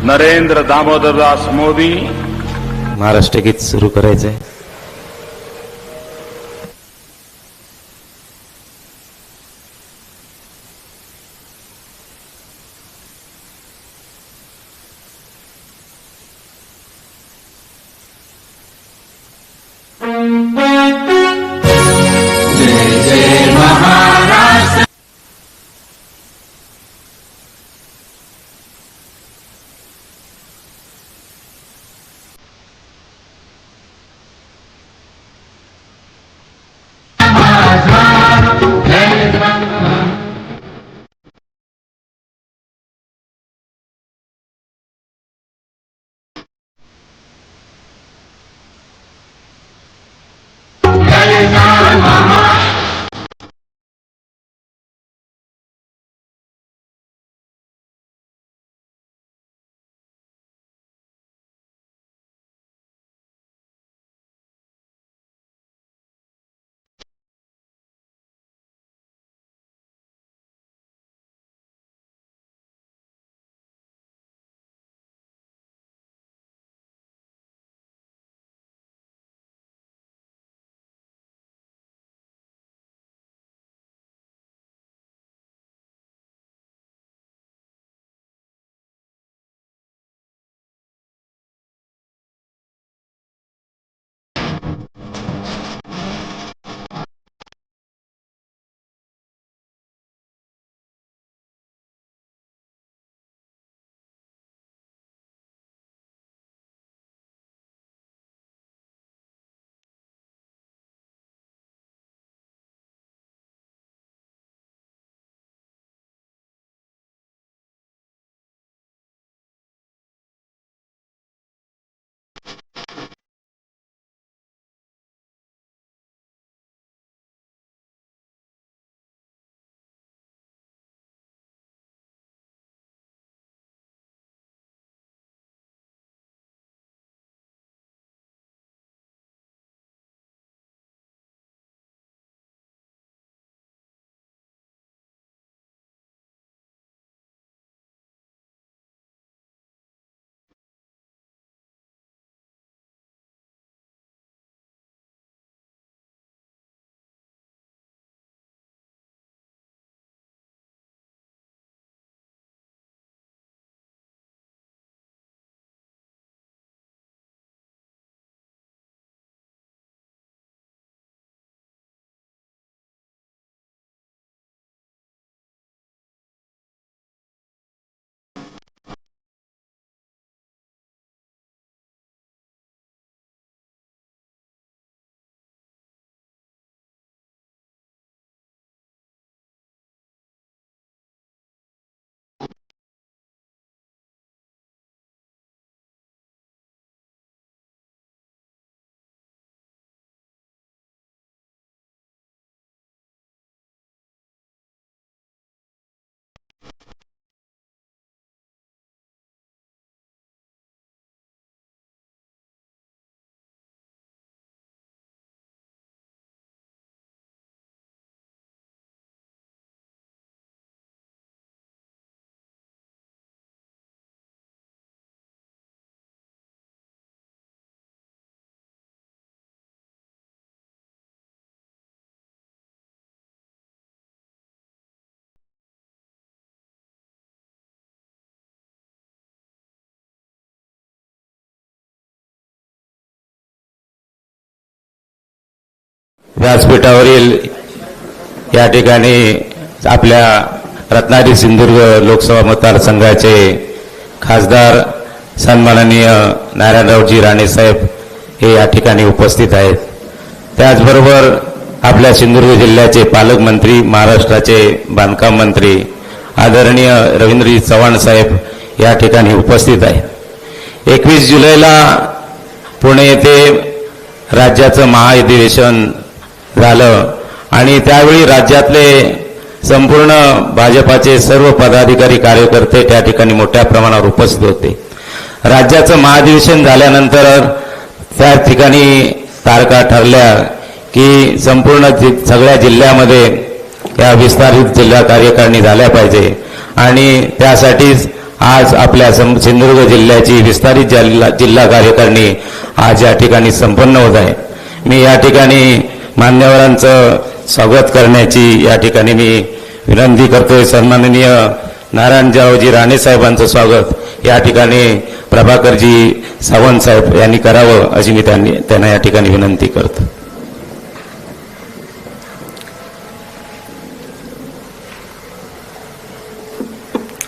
नरेंद्र दामोदरदास मोदी महाराष्ट्र गीत सुरू करायचंय. व्यासपीठावरील या ठिकाणी आपल्या रत्नागिरी सिंधुदुर्ग लोकसभा मतदारसंघाचे खासदार सन्माननीय नारायणरावजी राणे साहेब हे या ठिकाणी उपस्थित आहेत. त्याचबरोबर आपल्या सिंधुदुर्ग जिल्ह्याचे पालकमंत्री, महाराष्ट्राचे बांधकाम मंत्री आदरणीय रवींद्रजी चव्हाण साहेब या ठिकाणी उपस्थित आहेत. 21 जुलैला पुणे येथे राज्याचं महाअधिवेशन झालं आणि त्यावेळी राज्यातले संपूर्ण भाजपाचे सर्व पदाधिकारी कार्यकर्ते त्या ठिकाणी मोठ्या प्रमाणावर उपस्थित होते. राज्याचं महाअधिवेशन झाल्यानंतर त्या ठिकाणी तारखा ठरल्या की संपूर्ण सगळ्या जिल्ह्यामध्ये या विस्तारित जिल्हा कार्यकारिणी झाल्या पाहिजे आणि त्यासाठीच आज आपल्या सिंधुदुर्ग जिल्ह्याची विस्तारित जिल्हा कार्यकारिणी आज या ठिकाणी संपन्न होत आहे. मी या ठिकाणी मान्यवरांचं स्वागत करण्याची या ठिकाणी मी विनंती करतोय. सन्माननीय नारायणरावजी राणे साहेबांचं स्वागत या ठिकाणी प्रभाकरजी सावंत साहेब यांनी करावं अशी मी त्यांना या ठिकाणी विनंती करतो.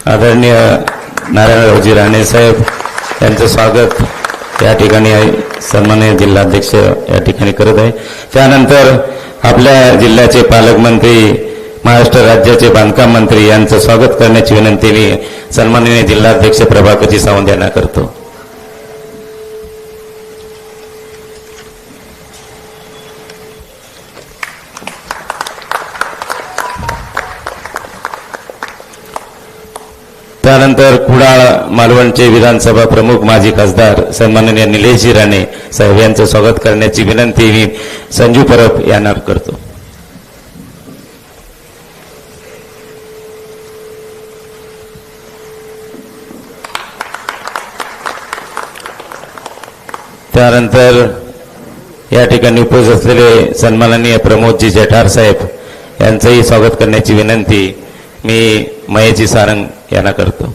आदरणीय नारायणरावजी राणे साहेब यांचं स्वागत या ठिकाणी सन्माननीय जिल्हाध्यक्ष या ठिकाणी करत आहे. त्यानंतर आपल्या जिल्ह्याचे पालकमंत्री महाराष्ट्र राज्याचे बांधकाम मंत्री यांचं स्वागत करण्याची विनंती मी सन्माननीय जिल्हाध्यक्ष प्रभाकरजी सावंत यांना करतो. त्यानंतर कुडाळ मालवणचे विधानसभा प्रमुख माजी खासदार सन्माननीय निलेशजी राणे साहेब यांचं स्वागत करण्याची विनंती मी संजू परब यांना करतो. त्यानंतर या ठिकाणी उपस्थित असलेले सन्माननीय प्रमोदजी जठार साहेब यांचंही स्वागत करण्याची विनंती मी महेशजी सारंग यांना करतो.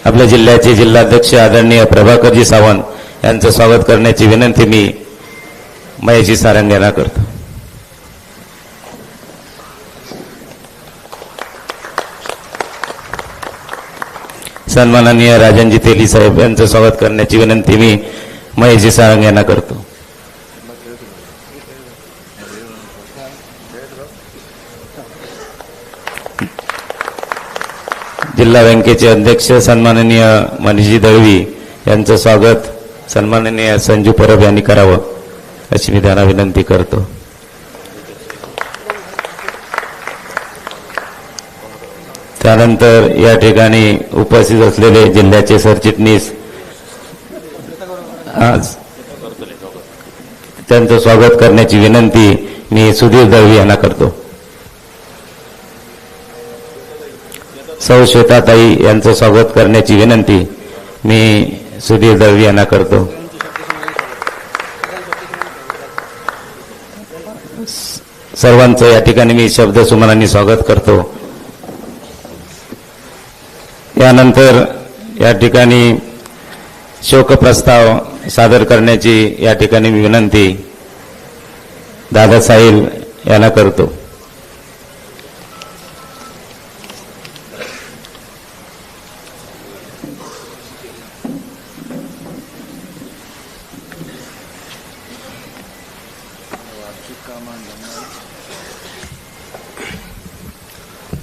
आपल्या जिल्ह्याचे जिल्हाध्यक्ष आदरणीय प्रभाकरजी सावंत यांचं स्वागत करण्याची विनंती मी महेशजी सारंग यांना करतो. सन्माननीय राजनजी तेली साहेब यांचं स्वागत करण्याची विनंती मी महेशजी सारंग यांना करतो. जिल्हा बँकेचे अध्यक्ष सन्माननीय मनीषजी दळवी यांचं स्वागत सन्माननीय संजू परब यांनी करावं अशी मी त्यांना विनंती करतो. त्यानंतर या ठिकाणी उपस्थित असलेले जिल्ह्याचे सरचिटणीस आज त्यांचं स्वागत करण्याची विनंती मी सुधीर दळवी यांना करतो. सौ श्वेताताई यांचं स्वागत करण्याची विनंती मी सुधीर दळवी यांना करतो. सर्वांचं या ठिकाणी मी शब्दसुमनांनी स्वागत करतो. यानंतर या ठिकाणी शोकप्रस्ताव सादर करण्याची या ठिकाणी मी विनंती दादा साहिल यांना करतो.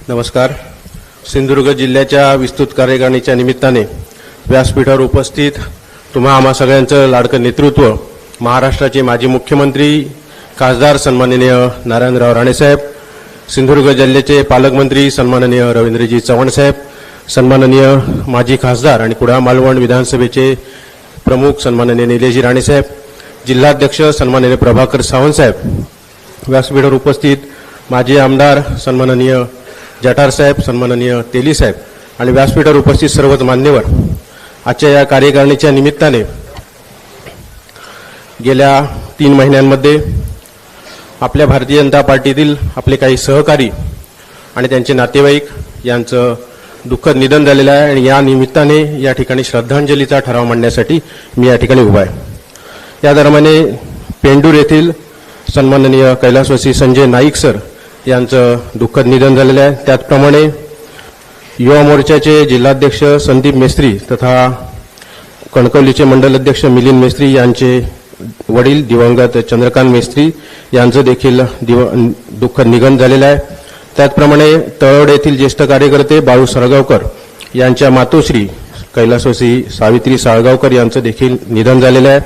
नमस्कार. सिंधुदुर्ग जिल्ह्याच्या विस्तृत कार्यकारिणीच्या निमित्ताने व्यासपीठावर उपस्थित तुम्हा आम्हा सगळ्यांचं लाडकं नेतृत्व महाराष्ट्राचे माजी मुख्यमंत्री खासदार सन्माननीय नारायणराव राणेसाहेब, सिंधुदुर्ग जिल्ह्याचे पालकमंत्री सन्माननीय रवींद्रजी चव्हाण साहेब, सन्माननीय माजी खासदार आणि कुडाळ मालवण विधानसभेचे प्रमुख सन्माननीय निलेशजी राणेसाहेब, जिल्हाध्यक्ष सन्माननीय प्रभाकर सावंत साहेब, व्यासपीठावर उपस्थित माजी आमदार सन्माननीय जठार साहेब, सन्माननीय तेली साहेब आणि व्यासपीठावर उपस्थित सर्वच मान्यवर, आजच्या या कार्यकारिणीच्या निमित्ताने गेल्या 3 महिन्यांमध्ये आपल्या भारतीय जनता पार्टीतील आपले काही सहकारी आणि त्यांचे नातेवाईक यांचं दुःखद निधन झालेलं आहे आणि या निमित्ताने या ठिकाणी श्रद्धांजलीचा ठराव मांडण्यासाठी मी या ठिकाणी उभा आहे. या दरम्यान पेंडूर येथील सन्माननीय कैलासवासी संजय नाईक सर यांचं दुःखद निधन झालेलं आहे. त्याचप्रमाणे युवा मोर्चाचे जिल्हाध्यक्ष संदीप मेस्त्री तथा कणकवलीचे मंडल अध्यक्ष मिलिंद मेस्त्री यांचे वडील दिवंगत चंद्रकांत मेस्त्री यांचं देखील दुःखद निधन झालेलं आहे. त्याचप्रमाणे तळवडे येथील ज्येष्ठ कार्यकर्ते बाळू साळगावकर यांच्या मातोश्री कैलासवासी सावित्री साळगावकर यांचं देखील निधन झालेलं आहे.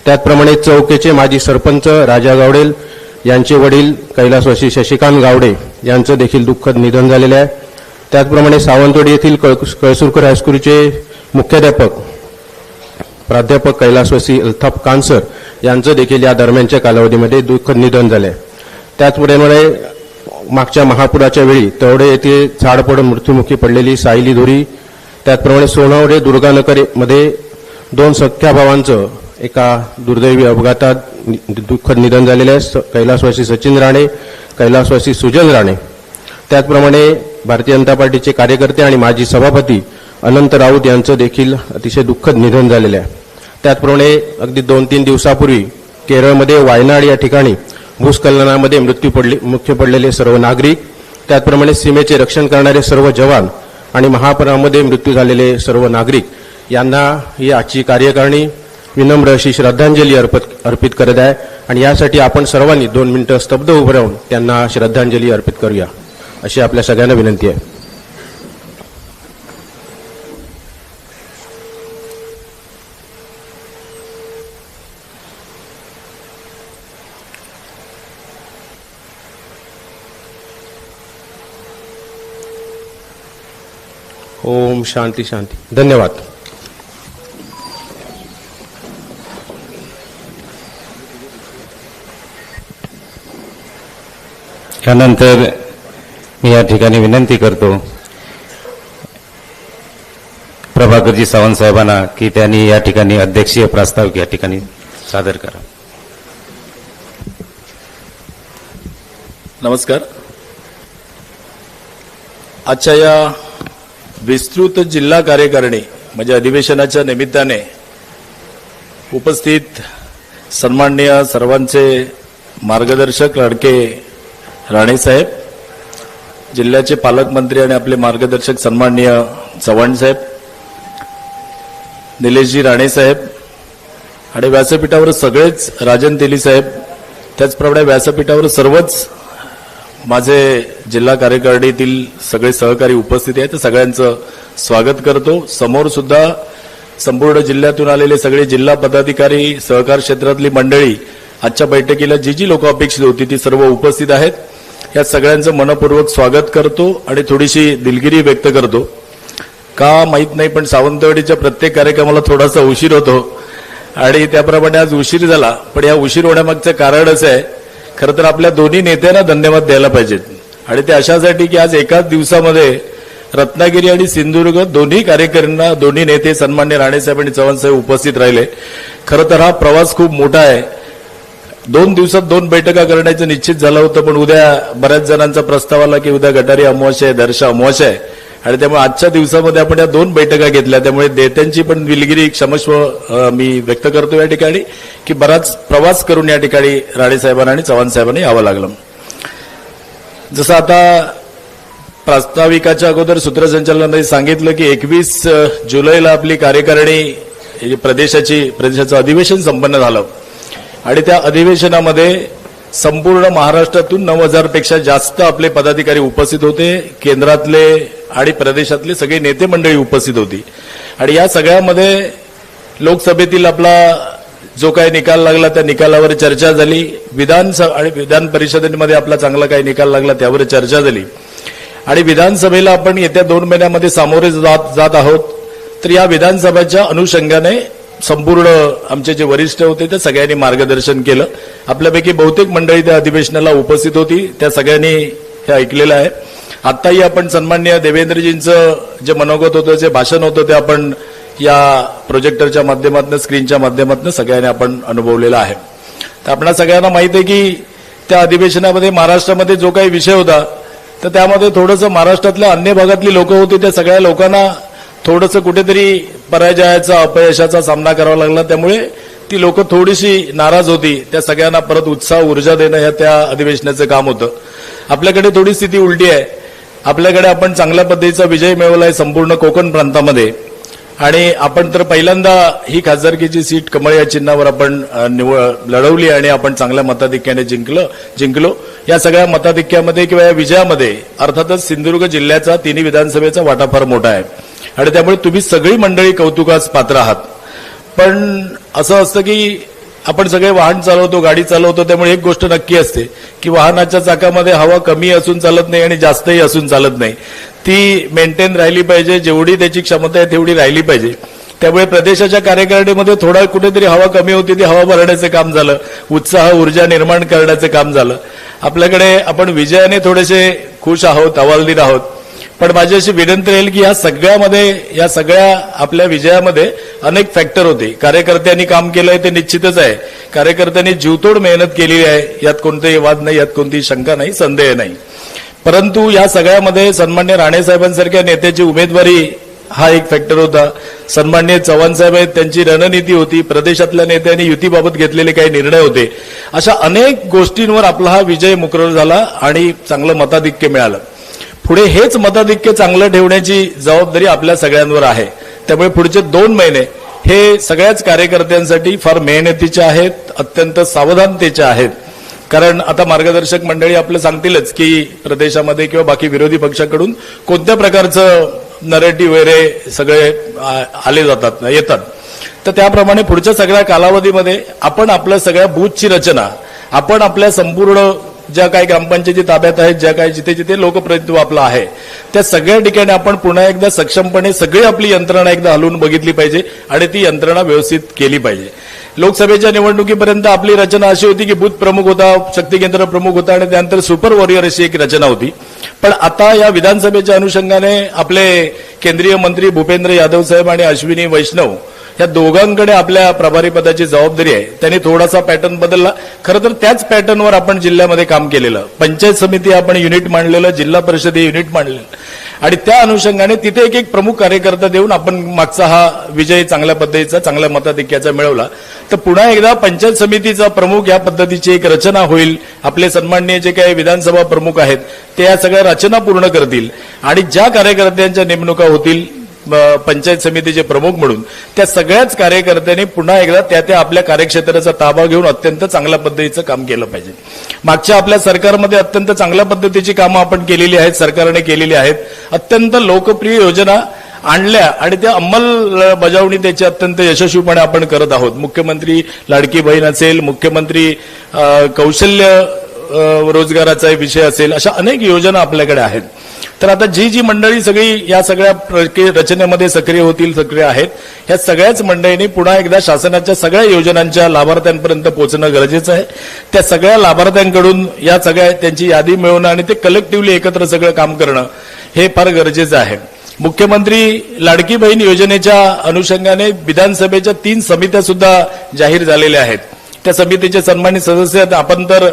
त्याचप्रमाणे चौकेचे माजी सरपंच राजा गावडेल यांचे वडील कैलासवासी शशिकांत गावडे यांचं देखील दुःखद निधन झालेलं आहे. त्याचप्रमाणे सावंतवाडी येथील कळसुरकर हायस्कूलचे मुख्याध्यापक प्राध्यापक कैलासवासी अल्ताफ कानसर यांचं देखील या दरम्यानच्या कालावधीमध्ये दुःखद निधन झाले. त्याचप्रमाणे मागच्या महापुराच्या वेळी तवडे येथे झाड पडून मृत्युमुखी पडलेली सायली धुरी, त्याचप्रमाणे सोनावडे दुर्गानगरमध्ये 2 सख्या भावांचं एका दुर्दैवी अपघातात दुःखद निधन झालेले आहे. कैलासवासी सचिन राणे, कैलासवासी सुजन राणे. त्याचप्रमाणे भारतीय जनता पार्टीचे कार्यकर्ते आणि माजी सभापती अनंत राऊत यांचं देखील अतिशय दुःखद निधन झालेलं आहे. त्याचप्रमाणे अगदी 2-3 दिवसापूर्वी केरळमध्ये वायनाड या ठिकाणी भूस्खलनामध्ये मृत्यू पडलेले सर्व नागरिक, त्याचप्रमाणे सीमेचे रक्षण करणारे सर्व जवान आणि महापुरामध्ये मृत्यू झालेले सर्व नागरिक यांना ही आजची कार्यकारिणी विनम्र अशी श्रद्धांजली अर्पित करत आहे. आणि यासाठी आपण सर्वांनी 2 मिनिटं स्तब्ध उभं राहून त्यांना श्रद्धांजली अर्पित करूया अशी आपल्या सगळ्यांना विनंती आहे. ओम शांती शांती. धन्यवाद. यानंतर मी या ठिकाणी विनंती करतो प्रभाकरजी सावंत साहेबांना की त्यांनी या ठिकाणी अध्यक्षीय प्रस्ताव या ठिकाणी सादर करा. नमस्कार. आजच्या या विस्तृत जिल्हा कार्यकारिणी म्हणजे अधिवेशनाच्या निमित्ताने उपस्थित सन्माननीय सर्वांचे मार्गदर्शक लाडके राणेसाहेब, जिल्ह्याचे पालकमंत्री आणि आपले मार्गदर्शक सन्माननीय चव्हाण साहेब, निलेशजी राणेसाहेब आणि व्यासपीठावर सगळेच राजन तेली साहेब, त्याचप्रमाणे व्यासपीठावर सर्वच माझे जिल्हा कार्यकारिणीतील सगळे सहकारी उपस्थित आहेत. सगळ्यांचं स्वागत करतो. समोर सुद्धा संपूर्ण जिल्ह्यातून आलेले सगळे जिल्हा पदाधिकारी, सहकार क्षेत्रातली मंडळी आजच्या बैठकीला जी लोक अपेक्षित होती ती सर्व उपस्थित आहेत. या सगळ्यांचं मनपूर्वक स्वागत करतो आणि थोडीशी दिलगिरी व्यक्त करतो. का माहीत नाही, पण सावंतवाडीच्या प्रत्येक कार्यक्रमाला थोडासा उशीर होतो आणि त्याप्रमाणे आज उशीर झाला. पण या उशीर होण्यामागचं कारण असं आहे, खरं तर आपल्या दोन्ही नेत्यांना धन्यवाद द्यायला पाहिजेत. आणि ते अशासाठी की आज एकाच दिवसामध्ये रत्नागिरी आणि सिंधुदुर्ग दोन्ही कार्यकर्त्यांना दोन्ही नेते सन्मान्य राणेसाहेब आणि चव्हाणसाहेब उपस्थित राहिले. खरं तर हा प्रवास खूप मोठा आहे. 2 दिवसात 2 बैठका करण्याचं निश्चित झालं होतं, पण उद्या बऱ्याच जणांचा प्रस्ताव आला की उद्या गटारी अमावास्या आहे, दर्शा अमावास्या आहे आणि त्यामुळे आजच्या दिवसामध्ये आपण या 2 बैठका घेतल्या. त्यामुळे नेत्यांची पण दिलगिरी क्षमस्व मी व्यक्त करतो या ठिकाणी की बराच प्रवास करून या ठिकाणी राणेसाहेबांना आणि चव्हाणसाहेबांना यावं लागलं. जसं आता प्रास्ताविकाच्या अगोदर सूत्रसंचालनाने सांगितलं की 21 जुलैला आपली कार्यकारिणी प्रदेशाचं अधिवेशन संपन्न झालं आणि त्या अधिवेशनामध्ये संपूर्ण महाराष्ट्रातून 9,000 पेक्षा जास्त आपले पदाधिकारी उपस्थित होते. केंद्रातले आणि प्रदेशातले सगळे नेते मंडळी उपस्थित होती आणि या सगळ्यामध्ये लोकसभेतील आपला जो काही निकाल लागला त्या निकालावर चर्चा झाली. विधान परिषदेमध्ये आपला चांगला काही निकाल लागला त्यावर चर्चा झाली आणि विधानसभेला आपण येत्या 2 महिन्यामध्ये सामोरे जात आहोत. तर या विधानसभेच्या अनुषंगाने संपूर्ण आमचे जे वरिष्ठ होते त्या सगळ्यांनी मार्गदर्शन केलं. आपल्यापैकी बहुतेक मंडळी त्या अधिवेशनाला उपस्थित होती, त्या सगळ्यांनी हे ऐकलेलं आहे. आत्ताही आपण सन्माननीय देवेंद्रजींचं जे मनोगत होतं, जे भाषण होतं ते आपण या प्रोजेक्टरच्या माध्यमातून, स्क्रीनच्या माध्यमातून सगळ्यांनी आपण अनुभवलेलं आहे. तर आपल्या सगळ्यांना माहिती आहे की त्या अधिवेशनामध्ये महाराष्ट्रामध्ये जो काही विषय होता तर त्यामध्ये थोडंसं महाराष्ट्रातल्या अन्य भागातली लोक होती, त्या सगळ्या लोकांना थोडंसं कुठेतरी पराजयाचा, अपयशाचा सामना करावा लागला. त्यामुळे ती लोक थोडीशी नाराज होती. त्या सगळ्यांना परत उत्साह, ऊर्जा देणं हे त्या अधिवेशनाचं काम होतं. आपल्याकडे थोडी स्थिती उलटी आहे. आपल्याकडे आपण चांगल्या पद्धतीचा विजय मिळवला आहे संपूर्ण कोकण प्रांतामध्ये आणि आपण तर पहिल्यांदा ही खासदारकीची सीट कमळ या चिन्हावर आपण लढवली आणि आपण चांगल्या मताधिक्याने जिंकलो. या सगळ्या मताधिक्यामध्ये किंवा या विजयामध्ये अर्थातच सिंधुदुर्ग जिल्ह्याचा 3 विधानसभेचा वाटा फार मोठा आहे आणि त्यामुळे तुम्ही सगळी मंडळी कौतुकास पात्र आहात. पण असं असतं की आपण सगळे वाहन चालवतो, गाडी चालवतो, त्यामुळे एक गोष्ट नक्की असते की वाहनाच्या चाकामध्ये हवा कमी असून चालत नाही आणि जास्तही असून चालत नाही. ती मेंटेन राहिली पाहिजे, जेवढी त्याची क्षमता आहे तेवढी राहिली पाहिजे. त्यामुळे प्रदेशाच्या कार्यकारिणीमध्ये थोडा कुठेतरी हवा कमी होती, ती हवा भरण्याचं काम झालं, उत्साह ऊर्जा निर्माण करण्याचं काम झालं. आपल्याकडे आपण विजयाने थोडेसे खुश आहोत, हवालदिल आहोत. पण माझी अशी विनंती राहील की या सगळ्या आपल्या विजयामध्ये अनेक फॅक्टर होते. कार्यकर्त्यांनी काम केलंय ते निश्चितच आहे. कार्यकर्त्यांनी जीवतोड मेहनत केलेली आहे, यात कोणतेही वाद नाही, यात कोणतीही शंका नाही, संदेह नाही. परंतु या सगळ्यामध्ये सन्मान्य राणे साहेबांसारख्या नेत्याची उमेदवारी हा एक फॅक्टर होता. सन्मान्य चव्हाण साहेब आहेत, त्यांची रणनीती होती, प्रदेशातल्या नेत्यांनी युतीबाबत घेतलेले काही निर्णय होते. अशा अनेक गोष्टींवर आपला हा विजय मुकरर झाला आणि चांगलं मताधिक्य मिळालं. पुढे हेच मताधिक्य चांगलं ठेवण्याची जबाबदारी आपल्या सगळ्यांवर आहे. त्यामुळे पुढचे 2 महिने हे सगळ्याच कार्यकर्त्यांसाठी फार मेहनतीचे आहेत, अत्यंत सावधानतेचे आहेत. कारण आता मार्गदर्शक मंडळी आपलं सांगतीलच की प्रदेशामध्ये किंवा बाकी विरोधी पक्षाकडून कोणत्या प्रकारचं नरेटिव्ह वगैरे सगळे येतात. तर त्याप्रमाणे पुढच्या सगळ्या कालावधीमध्ये आपण आपल्या सगळ्या बूथची रचना, आपण आपल्या संपूर्ण ज्या काही ग्रामपंचायती ताब्यात आहेत, ज्या काही जिथे जिथे लोकप्रतिनिधित्व आपलं आहे, त्या सगळ्या ठिकाणी आपण पुन्हा एकदा सक्षमपणे सगळी आपली यंत्रणा एकदा हलवून बघितली पाहिजे आणि ती यंत्रणा व्यवस्थित केली पाहिजे. लोकसभेच्या निवडणुकीपर्यंत आपली रचना अशी होती की बूथ प्रमुख होता, शक्ती केंद्र प्रमुख होता आणि त्यानंतर सुपर वॉरियर अशी एक रचना होती. पण आता या विधानसभेच्या अनुषंगाने आपले केंद्रीय मंत्री भूपेंद्र यादव साहेब आणि अश्विनी वैष्णव या दोघांकडे आपल्या प्रभारी पदाची जबाबदारी आहे. त्यांनी थोडासा पॅटर्न बदलला. खरं तर त्याच पॅटर्नवर आपण जिल्ह्यामध्ये काम केलेलं. पंचायत समिती आपण युनिट मांडलेलं, जिल्हा परिषद हे युनिट मांडलेलं आणि त्या अनुषंगाने तिथे एक एक प्रमुख कार्यकर्ता देऊन आपण मागचा हा विजय चांगल्या पद्धतीचा, चांगल्या मताधिक्याचा मिळवला. तर पुन्हा एकदा पंचायत समितीचा प्रमुख या पद्धतीची एक रचना होईल. आपले सन्माननीय जे काही विधानसभा प्रमुख आहेत ते या सगळ्या रचना पूर्ण करतील आणि ज्या कार्यकर्त्यांच्या नेमणुका होतील पंचायत समितीचे प्रमुख म्हणून, त्या सगळ्याच कार्यकर्त्यांनी पुन्हा एकदा त्या आपल्या कार्यक्षेत्राचा ताबा घेऊन अत्यंत चांगल्या पद्धतीचं काम केलं पाहिजे. मागच्या आपल्या सरकारमध्ये अत्यंत चांगल्या पद्धतीची कामं आपण केलेली आहेत, सरकारने केलेली आहेत. अत्यंत लोकप्रिय योजना आणल्या आणि त्या अंमलबजावणी त्याची अत्यंत यशस्वीपणे आपण करत आहोत. मुख्यमंत्री लाडकी बहीण असेल, मुख्यमंत्री कौशल्य रोजगाराचा विषय असेल, अशा अनेक योजना आपल्याकडे आहेत. तर आता जी मंडळी सगळी या सगळ्या रचनेमध्ये सक्रिय होतील, सक्रिय आहेत, ह्या सगळ्याच मंडळींनी पुन्हा एकदा शासनाच्या सगळ्या योजनांच्या लाभार्थ्यांपर्यंत पोहोचणं गरजेचं आहे. त्या सगळ्या लाभार्थ्यांकडून या सगळ्या त्यांची यादी मिळवणं आणि ते कलेक्टिव्हली एकत्र सगळं काम करणं हे फार गरजेचं आहे. मुख्यमंत्री लाडकी बहीण योजनेच्या अनुषंगाने विधानसभेच्या 3 समित्या सुद्धा जाहीर झालेल्या आहेत. त्या समितीचे सन्मानित सदस्य आहेत. आपण तर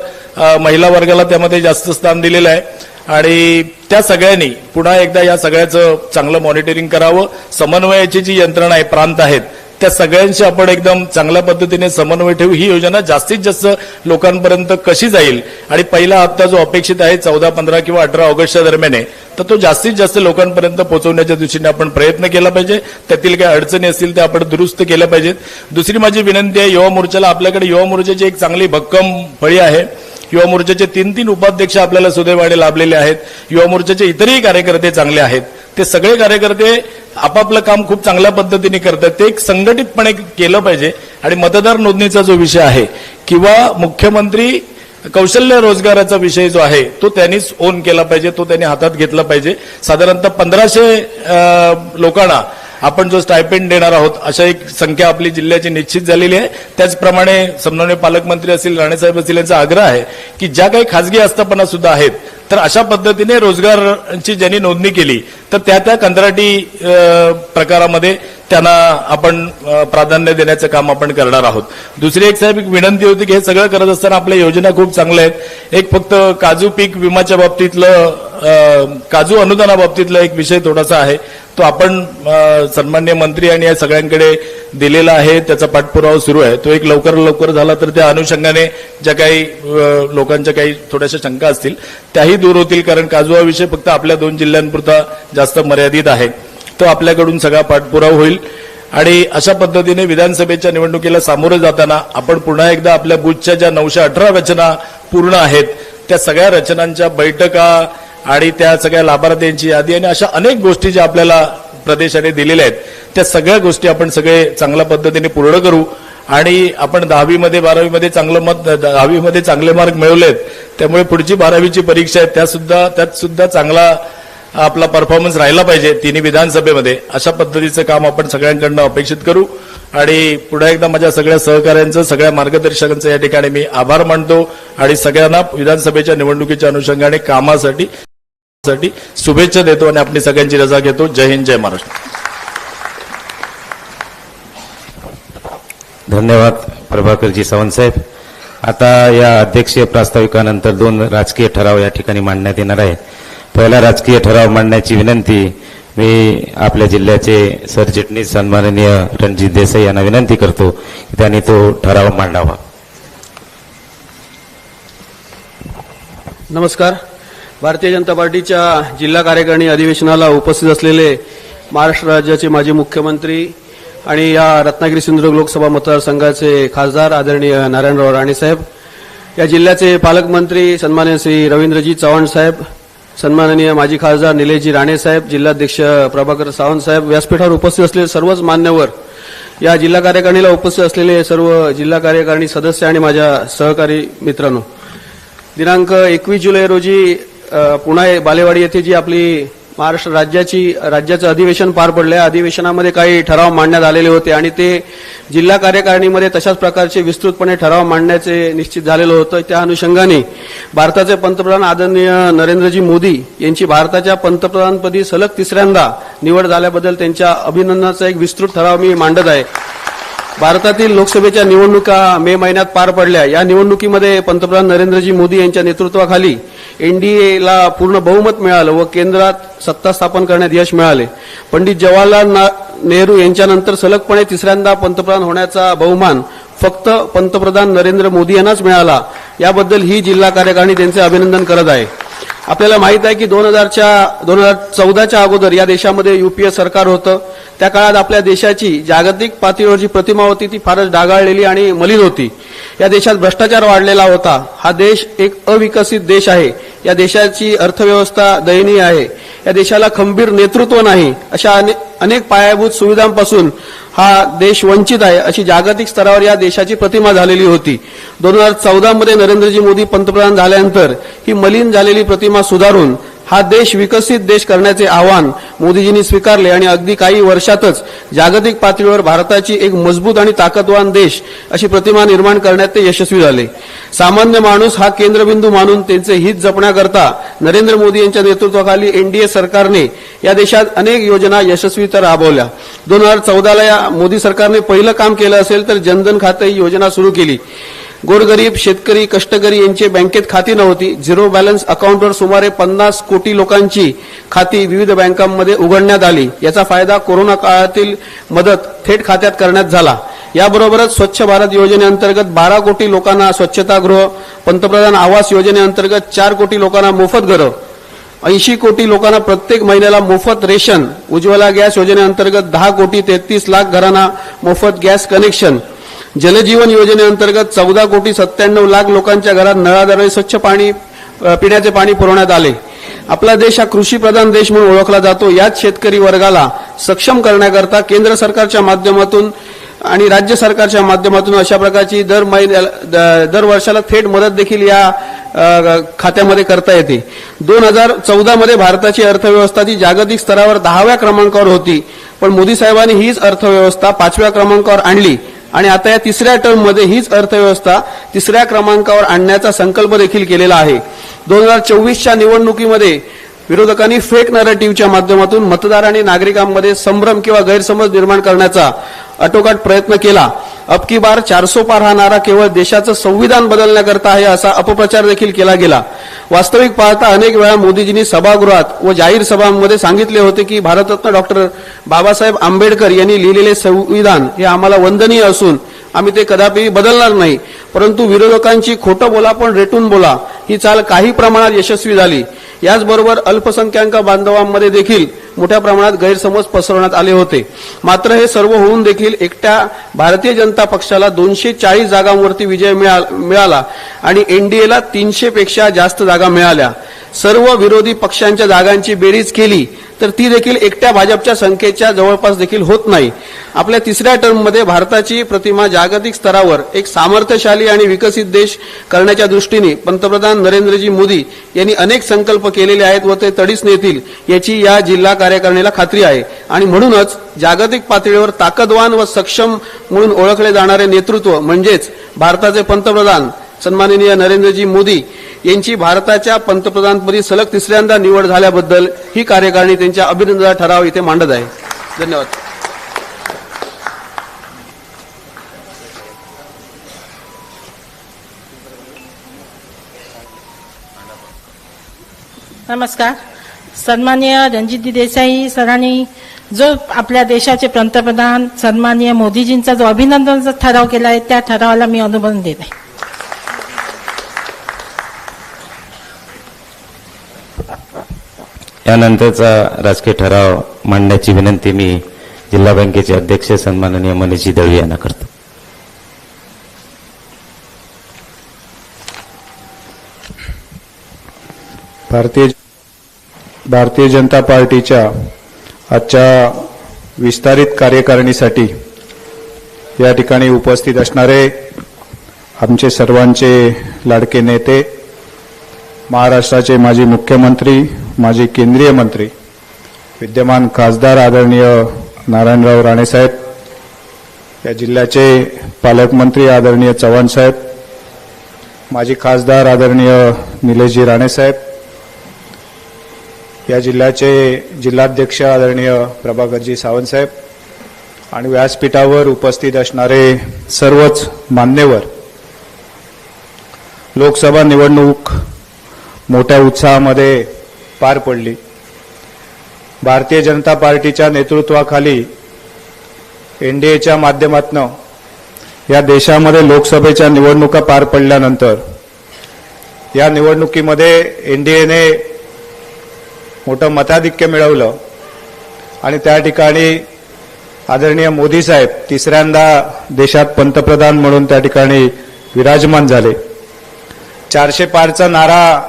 महिला वर्गाला त्यामध्ये जास्त स्थान दिलेलं आहे आणि त्या सगळ्यांनी पुन्हा एकदा या सगळ्याचं चांगलं मॉनिटरिंग करावं. समन्वयाची जी यंत्रणा आहे, प्रांत आहेत, त्या सगळ्यांशी आपण एकदम चांगल्या पद्धतीने समन्वय ठेवू. ही योजना जास्तीत जास्त लोकांपर्यंत कशी जाईल आणि पहिला हप्ता जो अपेक्षित आहे 14, 15 किंवा 18 ऑगस्टच्या दरम्यान आहे, तर तो जास्तीत जास्त लोकांपर्यंत पोहोचवण्याच्या दृष्टीने आपण प्रयत्न केला पाहिजे. त्यातील काही अडचणी असतील त्या आपण दुरुस्त केल्या पाहिजेत. दुसरी माझी विनंती आहे, युवा मोर्चाला, आपल्याकडे युवा मोर्चाची एक चांगली भक्कम फळी आहे. युवा मोर्चाचे 3 उपाध्यक्ष आपल्याला सुदैवाने लाभलेले आहेत. युवा मोर्चाचे इतरही कार्यकर्ते चांगले आहेत. ते सगळे कार्यकर्ते आपापलं काम खूप चांगल्या पद्धतीने करतात. ते एक संघटितपणे केलं पाहिजे आणि मतदार नोंदणीचा जो विषय आहे किंवा मुख्यमंत्री कौशल्य रोजगाराचा विषय जो आहे तो त्यांनीच ओन केला पाहिजे, तो त्यांनी हातात घेतला पाहिजे. साधारणतः 1500 लोकांना आपण जो स्टायपेंड देणार आहोत अशा एक संख्या आपली जिल्ह्याची निश्चित झालेली आहे. त्याचप्रमाणे सन्माननीय पालकमंत्री असतील, राणेसाहेब असतील, यांचा आग्रह आहे की ज्या काही खासगी आस्थापना सुद्धा आहेत तर अशा पद्धतीने रोजगारांची ज्यांनी नोंदणी केली तर त्या कंत्राटी प्रकारामध्ये त्यांना आपण प्राधान्य देण्याचं काम आपण करणार आहोत. दुसरी एक साहेब एक विनंती होती की हे सगळं करत असताना आपल्या योजना खूप चांगल्या आहेत. एक फक्त काजू पीक विमाच्या बाबतीतलं, काजू अनुदानाबाबतीतला एक विषय थोडासा आहे, तो आपण सन्मान्य मंत्री आणि या सगळ्यांकडे दिलेला आहे. त्याचा पाठपुरावा सुरू आहे. तो एक लवकर झाला तर त्या अनुषंगाने ज्या काही लोकांच्या काही थोड्याशा शंका असतील त्याही दूर होतील. कारण काजू हा विषय फक्त आपल्या 2 जिल्ह्यांपुरता जास्त मर्यादित आहे. तो आपल्याकडून सगळा पाठपुरावा होईल आणि अशा पद्धतीने विधानसभेच्या निवडणुकीला सामोरं जाताना आपण पुन्हा एकदा आपल्या बूथच्या ज्या 918 रचना पूर्ण आहेत त्या सगळ्या रचनांच्या बैठका आणि त्या सगळ्या लाभार्थ्यांची यादी आणि अशा अनेक गोष्टी ज्या आपल्याला प्रदेशाने दिलेल्या आहेत त्या सगळ्या गोष्टी आपण सगळे चांगल्या पद्धतीने पूर्ण करू. आणि आपण 10वी-मध्ये 12वी-मध्ये 10वी-मध्ये चांगले मार्क मिळवलेत, त्यामुळे पुढची 12वीची परीक्षा आहे त्यात सुद्धा चांगला आपला परफॉर्मन्स राहिला पाहिजे तिन्ही विधानसभेमध्ये, अशा पद्धतीचं काम आपण सगळ्यांकडनं अपेक्षित करू. आणि पुन्हा एकदा माझ्या सगळ्या सहकाऱ्यांचं, सगळ्या मार्गदर्शकांचं या ठिकाणी मी आभार मानतो आणि सगळ्यांना विधानसभेच्या निवडणुकीच्या अनुषंगाने कामासाठी शुभेच्छा देतो आणि आपली सगळ्यांची रजा घेतो. जय हिंद, जय महाराष्ट्र. धन्यवाद प्रभाकरजी सावंत साहेब. आता या अध्यक्षीय प्रास्ताविकानंतर 2 राजकीय ठराव या ठिकाणी मांडण्यात येणार आहे. पहिला राजकीय ठराव मांडण्याची विनंती मी आपल्या जिल्ह्याचे सरचिटणीस सन्माननीय रणजित देसाई यांना विनंती करतो की त्यांनी तो ठराव मांडावा. नमस्कार. भारतीय जनता पार्टीच्या जिल्हा कार्यकारिणी अधिवेशनाला उपस्थित असलेले महाराष्ट्र राज्याचे माजी मुख्यमंत्री आणि या रत्नागिरी सिंधुदुर्ग लोकसभा मतदारसंघाचे खासदार आदरणीय नारायणराव राणे साहेब, या जिल्ह्याचे पालकमंत्री सन्माननीय श्री रवींद्रजी चव्हाण साहेब, सन्माननीय माजी खासदार निलेशजी राणे साहेब, जिल्हाध्यक्ष प्रभाकर सावंत साहेब, व्यासपीठावर उपस्थित असलेले सर्वच मान्यवर, या जिल्हा कार्यकारिणीला उपस्थित असलेले सर्व जिल्हा कार्यकारिणी सदस्य आणि माझ्या सहकारी मित्रांनो, दिनांक 21 जुलै रोजी पुन्हा बालेवाडी येथे जी आपली महाराष्ट्र राज्याचं अधिवेशन पार पडलं. या अधिवेशनामध्ये काही ठराव मांडण्यात आलेले होते आणि ते जिल्हा कार्यकारिणीमध्ये तशाच प्रकारचे विस्तृतपणे ठराव मांडण्याचे निश्चित झालेलं होतं. त्या अनुषंगाने भारताचे पंतप्रधान आदरणीय नरेंद्रजी मोदी यांची भारताच्या पंतप्रधानपदी सलग 3ऱ्यांदा निवड झाल्याबद्दल त्यांच्या अभिनंदनाचा एक विस्तृत ठराव मी मांडत आहे. भारतातील लोकसभेच्या निवडणुका मे महिन्यात पार पडल्या. या निवडणुकीमध्ये पंतप्रधान नरेंद्रजी मोदी यांच्या नेतृत्वाखाली एनडीएला पूर्ण बहुमत मिळालं व केंद्रात सत्ता स्थापन करण्यात यश मिळाले. पंडित जवाहरलाल नेहरू यांच्यानंतर सलगपणे 3ऱ्यांदा पंतप्रधान होण्याचा बहुमान फक्त पंतप्रधान नरेंद्र मोदी यांनाच मिळाला. याबद्दल ही जिल्हा कार्यकारिणी त्यांचे अभिनंदन करत आहे. आपल्याला माहित आहे की 2014च्या अगोदर या देशामध्ये युपीए सरकार होतं. त्या काळात आपल्या देशाची जागतिक पातळीवरची प्रतिमा होती ती फारच डागाळलेली आणि मलिन होती. या देशात भ्रष्टाचार वाढलेला होता. हा देश एक अविकसित देश आहे. या देशाची अर्थव्यवस्था दयनीय आहे. या देशाला खंबीर नेतृत्व नाही. अशा अनेक पायाभूत सुविधांपासून हा देश वंचित आहे अशी जागतिक स्तरावर या देशाची प्रतिमा झालेली होती. 2014 मध्ये नरेंद्रजी मोदी पंतप्रधान झाल्यानंतर ही मलिन झालेली प्रतिमा सुधारून हा देश विकसित देश करण्याचे आव्हान मोदीजींनी स्वीकारले आणि अगदी काही वर्षातच जागतिक पातळीवर भारताची एक मजबूत आणि ताकदवान देश अशी प्रतिमा निर्माण करण्यात ते यशस्वी झाले. सामान्य माणूस हा केंद्रबिंदू मानून त्यांचे हित जपण्याकरता नरेंद्र मोदी यांच्या नेतृत्वाखाली एनडीए सरकारने या देशात अनेक योजना यशस्वीरित्या राबवल्या. 2014ला या मोदी सरकारने पहिलं काम केलं असेल तर जनधन खाते ही योजना सुरू केली. गोरगरीब शेतकरी कष्टकरी यांची बँकेत खाती नव्हती. झिरो बॅलन्स अकाउंटवर सुमारे 50 कोटी लोकांची खाती विविध बँकांमध्ये उघडण्यात आली. याचा फायदा कोरोना काळातील मदत थेट खात्यात करण्यात झाला. याबरोबरच स्वच्छ भारत योजनेअंतर्गत 12 कोटी लोकांना स्वच्छतागृह, पंतप्रधान आवास योजनेअंतर्गत 4 कोटी लोकांना मोफत घरं, 80 कोटी लोकांना प्रत्येक महिन्याला मोफत रेशन, उज्ज्वला गॅस योजनेअंतर्गत 10 कोटी 33 लाख घरांना मोफत गॅस कनेक्शन, जलजीवन योजनेअंतर्गत 14 कोटी 97 लाख लोकांच्या घरात नळाद्वारे स्वच्छ पाणी पिण्याचे पाणी पुरवण्यात आले. आपला देश हा कृषीप्रधान देश म्हणून ओळखला जातो. याच शेतकरी वर्गाला सक्षम करण्याकरता केंद्र सरकारच्या माध्यमातून आणि राज्य सरकारच्या माध्यमातून अशा प्रकारची दर वर्षाला थेट मदत देखील या खात्यामध्ये करता येते. 2014 मध्ये भारताची अर्थव्यवस्था ती जागतिक स्तरावर 10व्या क्रमांकावर होती. पण मोदी साहेबांनी हीच अर्थव्यवस्था 5व्या क्रमांकावर आणली आणि आता या 3ऱ्या टर्ममध्ये हीच अर्थव्यवस्था 3ऱ्या क्रमांकावर आणण्याचा संकल्प देखील केलेला आहे. 2024च्या निवडणुकीमध्ये विरोधकांनी फेक नरेटिव्हच्या माध्यमातून मतदार आणि नागरिकांमध्ये संभ्रम किंवा गैरसमज निर्माण करण्याचा आटोकाट प्रयत्न केला. अब की बार 400 पार हा नारा केवळ देशाचं संविधान बदलण्याकरता आहे असा अपप्रचार देखील केला गेला. वास्तविक पाहता अनेक वेळा मोदीजींनी सभागृहात व जाहीर सभांमध्ये सांगितले होते की भारतरत्न डॉक्टर बाबासाहेब आंबेडकर यांनी लिहिलेले संविधान हे आम्हाला वंदनीय असून आम्ही ते कदापि बदलणार नाही. परंतु विरोधकांची खोटं बोला पण रेटून बोला ही चाल काही प्रमाणात यशस्वी झाली. याचबरोबर अल्पसंख्याक बांधवांमध्ये देखील मोठ्या प्रमाणात गैरसमज पसरवण्यात आले होते. मात्र हे सर्व होऊन देखील एकट्या भारतीय जनता पक्षाला 240 जागांवरती विजय मिळाला आणि एनडीएला 300 पेक्षा जास्त जागा मिळाल्या. सर्व विरोधी पक्षांच्या जागांची बेरीज केली तर ती देखील एकट्या भाजपच्या संख्येच्या जवळपास देखील होत नाही. आपल्या तिसऱ्या टर्ममध्ये भारताची प्रतिमा जागतिक स्तरावर एक सामर्थ्यशाली आणि विकसित देश करण्याच्या दृष्टीने पंतप्रधान नरेंद्रजी मोदी यांनी अनेक संकल्प केलेले आहेत व ते तडीस नेतील याची या जिल्हा कार्यकारिणीला खात्री आहे. आणि म्हणूनच जागतिक पातळीवर ताकदवान व सक्षम म्हणून ओळखले जाणारे नेतृत्व म्हणजेच भारताचे पंतप्रधान सन्माननीय नरेंद्रजी मोदी यांची भारताच्या पंतप्रधानपदी सलग तिसऱ्यांदा निवड झाल्याबद्दल ही कार्यकारिणी त्यांच्या अभिनंदनाचा ठराव इथे मांडत आहे. धन्यवाद. नमस्कार. सन्माननीय रणजित देसाई सरांनी जो आपल्या देशाचे पंतप्रधान सन्माननीय मोदीजींचा जो अभिनंदनाचा ठराव केला आहे त्या ठरावाला मी अनुमोदन देत आहे. यानंतरचा राजकीय ठराव मांडण्याची विनंती मी जिल्हा बँकेचे अध्यक्ष सन्माननीय मनीषजी दळवी यांना करतो. भारतीय जनता पार्टीच्या आजच्या विस्तारित कार्यकारिणीसाठी या ठिकाणी उपस्थित असणारे आमचे सर्वांचे लाडके नेते, महाराष्ट्राचे माजी मुख्यमंत्री, माजी केंद्रीय मंत्री, विद्यमान खासदार आदरणीय नारायणराव राणेसाहेब, या जिल्ह्याचे पालकमंत्री आदरणीय चव्हाणसाहेब, माजी खासदार आदरणीय निलेशजी राणेसाहेब, या जिल्ह्याचे जिल्हाध्यक्ष आदरणीय प्रभाकरजी सावंतसाहेब आणि व्यासपीठावर उपस्थित असणारे सर्वच मान्यवर, लोकसभा निवडणूक मोठ्या उत्साहामध्ये पार पडली. भारतीय जनता पार्टीच्या नेतृत्वाखाली एनडीएच्या माध्यमातून या देशामध्ये लोकसभेच्या निवडणुका पार पडल्यानंतर या निवडणुकीमध्ये एनडीएने मोठं मताधिक्य मिळवलं आणि त्या ठिकाणी आदरणीय मोदी साहेब तिसऱ्यांदा देशात पंतप्रधान म्हणून त्या ठिकाणी विराजमान झाले. 400 पारचा नारा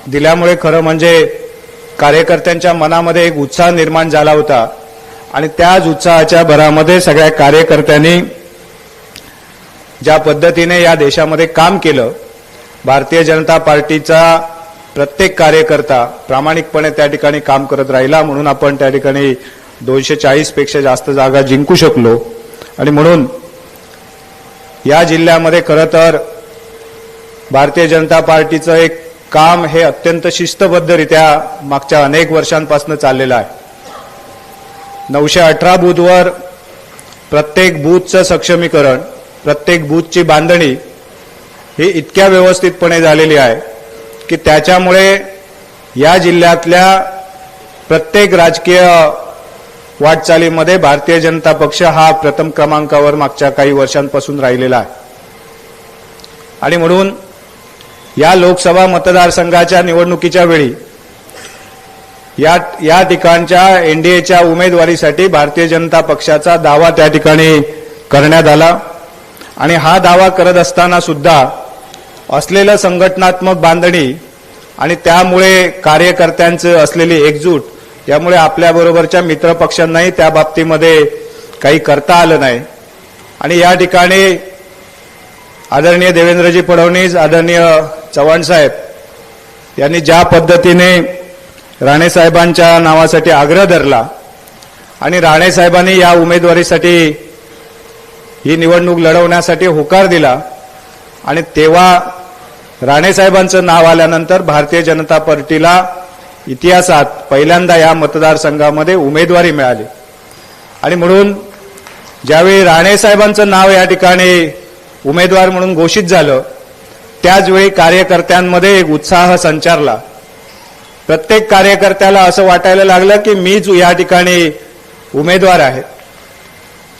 दिल्यामुळे खरं म्हणजे कार्यकर्त्यांच्या मनामध्ये एक उत्साह निर्माण झाला होता आणि त्याच उत्साहाच्या भरामध्ये सगळ्या कार्यकर्त्यांनी ज्या पद्धतीने या देशामध्ये काम केलं, भारतीय जनता पार्टीचा प्रत्येक कार्यकर्ता प्रामाणिकपणे त्या ठिकाणी काम करत राहिला. म्हणून आपण त्या ठिकाणी 240 पेक्षा जास्त जागा जिंकू शकलो. आणि म्हणून या जिल्ह्यामध्ये खरं तर भारतीय जनता पार्टीचं एक काम हे अत्यंत शिस्तबद्धरित्या मागच्या अनेक वर्षांपासून चाललेलं आहे. 918 बूथवर प्रत्येक बूथचं सक्षमीकरण, प्रत्येक बूथची बांधणी ही इतक्या व्यवस्थितपणे झालेली आहे की त्याच्यामुळे या जिल्ह्यातल्या प्रत्येक राजकीय वाटचालीमध्ये भारतीय जनता पक्ष हा प्रथम क्रमांकावर मागच्या काही वर्षांपासून राहिलेला आहे. आणि म्हणून या लोकसभा मतदारसंघाच्या निवडणुकीच्या वेळी या ठिकाणच्या एनडीएच्या उमेदवारीसाठी भारतीय जनता पक्षाचा दावा त्या ठिकाणी करण्यात आला. आणि हा दावा करत असताना सुद्धा असलेलं संघटनात्मक बांधणी आणि त्यामुळे कार्यकर्त्यांचं असलेली एकजूट यामुळे आपल्याबरोबरच्या मित्रपक्षांनाही त्या बाबतीमध्ये काही करता आलं नाही. आणि या ठिकाणी आदरणीय देवेंद्रजी फडणवीस, आदरणीय चव्हाणसाहेब यांनी ज्या पद्धतीने राणेसाहेबांच्या नावासाठी आग्रह धरला आणि राणेसाहेबांनी या उमेदवारीसाठी ही निवडणूक लढवण्यासाठी होकार दिला आणि तेव्हा राणेसाहेबांचं नाव आल्यानंतर भारतीय जनता पार्टीला इतिहासात पहिल्यांदा या मतदारसंघामध्ये उमेदवारी मिळाली. आणि म्हणून ज्यावेळी राणेसाहेबांचं नाव या ठिकाणी उमेदवार म्हणून घोषित झालं त्याचवेळी कार्यकर्त्यांमध्ये एक उत्साह संचारला. प्रत्येक कार्यकर्त्याला असं वाटायला लागलं की मीच या ठिकाणी उमेदवार आहे.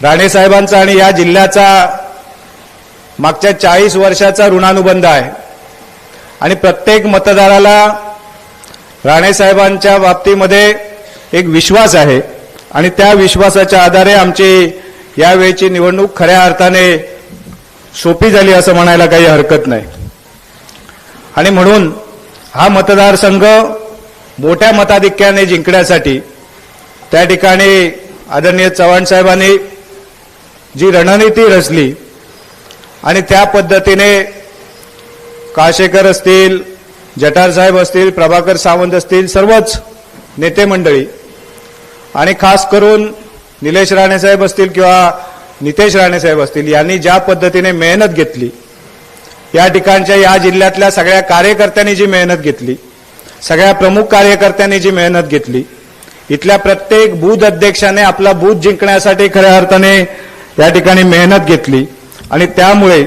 राणेसाहेबांचा आणि या जिल्ह्याचा मागच्या 40 वर्षाचा ऋणानुबंध आहे आणि प्रत्येक मतदाराला राणेसाहेबांच्या बाबतीमध्ये एक विश्वास आहे आणि त्या विश्वासाच्या आधारे आमची यावेळची निवडणूक खऱ्या अर्थाने सोपी झाली असं म्हणायला काही हरकत नाही. आणि म्हणून हा मतदारसंघ मोठ्या मताधिक्याने जिंकण्यासाठी त्या ठिकाणी आदरणीय चव्हाण साहेबांनी जी रणनीती रचली आणि त्या पद्धतीने काशेकर असतील, जठार साहेब असतील, प्रभाकर सावंत असतील, सर्वच नेते मंडळी आणि खास करून निलेश राणे साहेब असतील किंवा नितेश राणे साहेब असतील, यांनी ज्या पद्धतीने मेहनत घेतली, या ठिकाणच्या या जिल्ह्यातल्या सगळ्या कार्यकर्त्यांनी जी मेहनत घेतली, सगळ्या प्रमुख कार्यकर्त्यांनी जी मेहनत घेतली, इथल्या प्रत्येक बूथ अध्यक्षाने आपला बूथ जिंकण्यासाठी खऱ्या अर्थाने या ठिकाणी मेहनत घेतली आणि त्यामुळे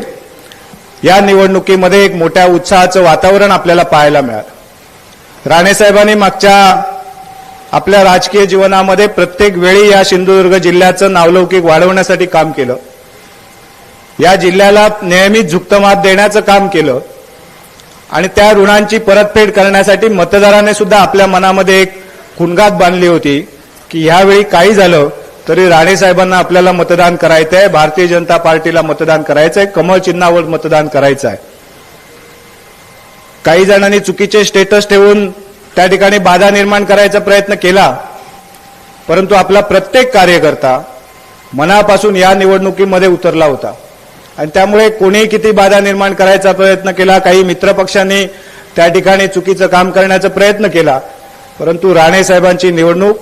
या निवडणुकीमध्ये एक मोठ्या उत्साहाचं वातावरण आपल्याला पाहायला मिळालं. राणेसाहेबांनी मागच्या आपल्या राजकीय जीवनामध्ये प्रत्येक वेळी या सिंधुदुर्ग जिल्ह्याचं नावलौकिक वाढवण्यासाठी काम केलं. या जिल्ह्याला नेहमीच झुकतं देण्याचं काम केलं आणि त्या ऋणांची परतफेड करण्यासाठी मतदाराने सुद्धा आपल्या मनामध्ये एक खुणगात बांधली होती की यावेळी काही झालं तरी राणेसाहेबांना आपल्याला मतदान करायचं आहे, भारतीय जनता पार्टीला मतदान करायचं आहे, कमळ चिन्हावर मतदान करायचं आहे. काही जणांनी चुकीचे स्टेटस ठेवून त्या ठिकाणी बाधा निर्माण करायचा प्रयत्न केला, परंतु आपला प्रत्येक कार्यकर्ता मनापासून या निवडणुकीमध्ये उतरला होता आणि त्यामुळे कोणी किती बाधा निर्माण करायचा प्रयत्न केला, काही मित्रपक्षांनी त्या ठिकाणी चुकीचं काम करण्याचा प्रयत्न केला, परंतु राणेसाहेबांची निवडणूक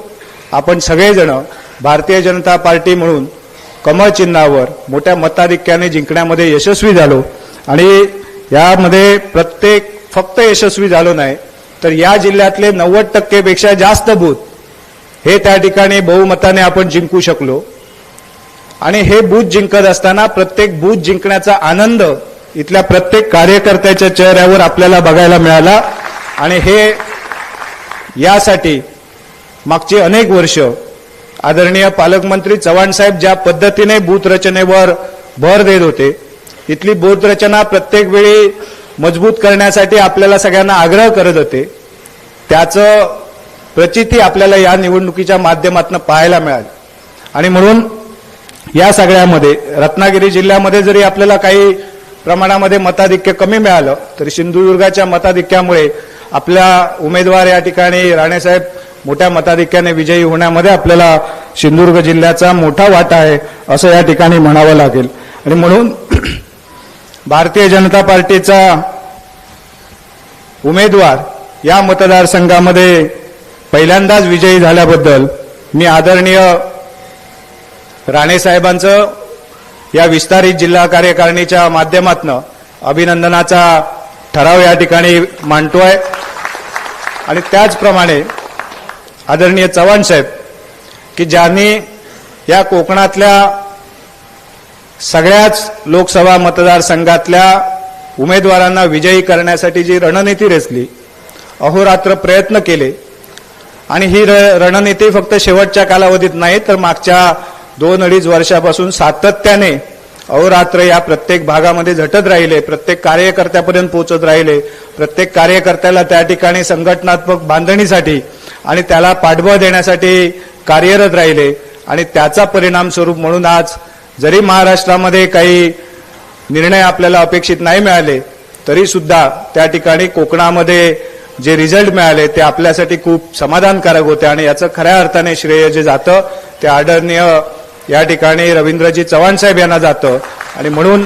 आपण सगळेजण भारतीय जनता पार्टी म्हणून कमळ चिन्हावर मोठ्या मताधिक्याने जिंकण्यामध्ये यशस्वी झालो आणि यामध्ये प्रत्येक फक्त यशस्वी झालो नाही तर या जिल्ह्यातले 90% पेक्षा जास्त बूथ हे त्या ठिकाणी बहुमताने आपण जिंकू शकलो आणि हे बूथ जिंकत असताना प्रत्येक बूथ जिंकण्याचा आनंद इथल्या प्रत्येक कार्यकर्त्याच्या चेहऱ्यावर आपल्याला बघायला मिळाला आणि हे यासाठी मागची अनेक वर्ष आदरणीय पालकमंत्री चव्हाण साहेब ज्या पद्धतीने बूथ रचनेवर भर देत होते, इथली बूथ रचना प्रत्येक वेळी मजबूत करण्यासाठी आपल्याला सगळ्यांना आग्रह करत होते, त्याचं प्रचिती आपल्याला या निवडणुकीच्या माध्यमातून पाहायला मिळाली. आणि म्हणून या सगळ्यामध्ये रत्नागिरी जिल्ह्यामध्ये जरी आपल्याला काही प्रमाणामध्ये मताधिक्य कमी मिळालं तरी सिंधुदुर्गाच्या मताधिक्यामुळे आपल्या उमेदवार या ठिकाणी राणेसाहेब मोठ्या मताधिक्याने विजयी होण्यामध्ये आपल्याला सिंधुदुर्ग जिल्ह्याचा मोठा वाटा आहे असं या ठिकाणी म्हणावं लागेल. आणि म्हणून भारतीय जनता पार्टीचा उमेदवार या मतदारसंघामध्ये पहिल्यांदाच विजयी झाल्याबद्दल मी आदरणीय राणेसाहेबांचं या विस्तारित जिल्हा कार्यकारिणीच्या माध्यमातून अभिनंदनाचा ठराव या ठिकाणी मांडतोय आणि त्याचप्रमाणे आदरणीय चव्हाण साहेब की ज्यांनी या कोकणातल्या सगळ्याच लोकसभा मतदारसंघातल्या उमेदवारांना विजयी करण्यासाठी जी रणनीती रचली, अहोरात्र प्रयत्न केले आणि ही रणनीती फक्त शेवटच्या कालावधीत नाही तर मागच्या 2-2.5 वर्षापासून सातत्याने अहोरात्र या प्रत्येक भागामध्ये झटत राहिले, प्रत्येक कार्यकर्त्यापर्यंत पोहोचत राहिले, प्रत्येक कार्यकर्त्याला त्या ठिकाणी संघटनात्मक बांधणीसाठी आणि त्याला पाठबळ देण्यासाठी कार्यरत राहिले आणि त्याचा परिणाम स्वरूप म्हणून आज जरी महाराष्ट्रामध्ये काही निर्णय आपल्याला अपेक्षित नाही मिळाले तरी सुद्धा त्या ठिकाणी कोकणामध्ये जे रिझल्ट मिळाले ते आपल्यासाठी खूप समाधानकारक होते आणि याचं खऱ्या अर्थाने श्रेय जे जातं ते आदरणीय या ठिकाणी रवींद्रजी चव्हाण साहेब यांना जातं. आणि म्हणून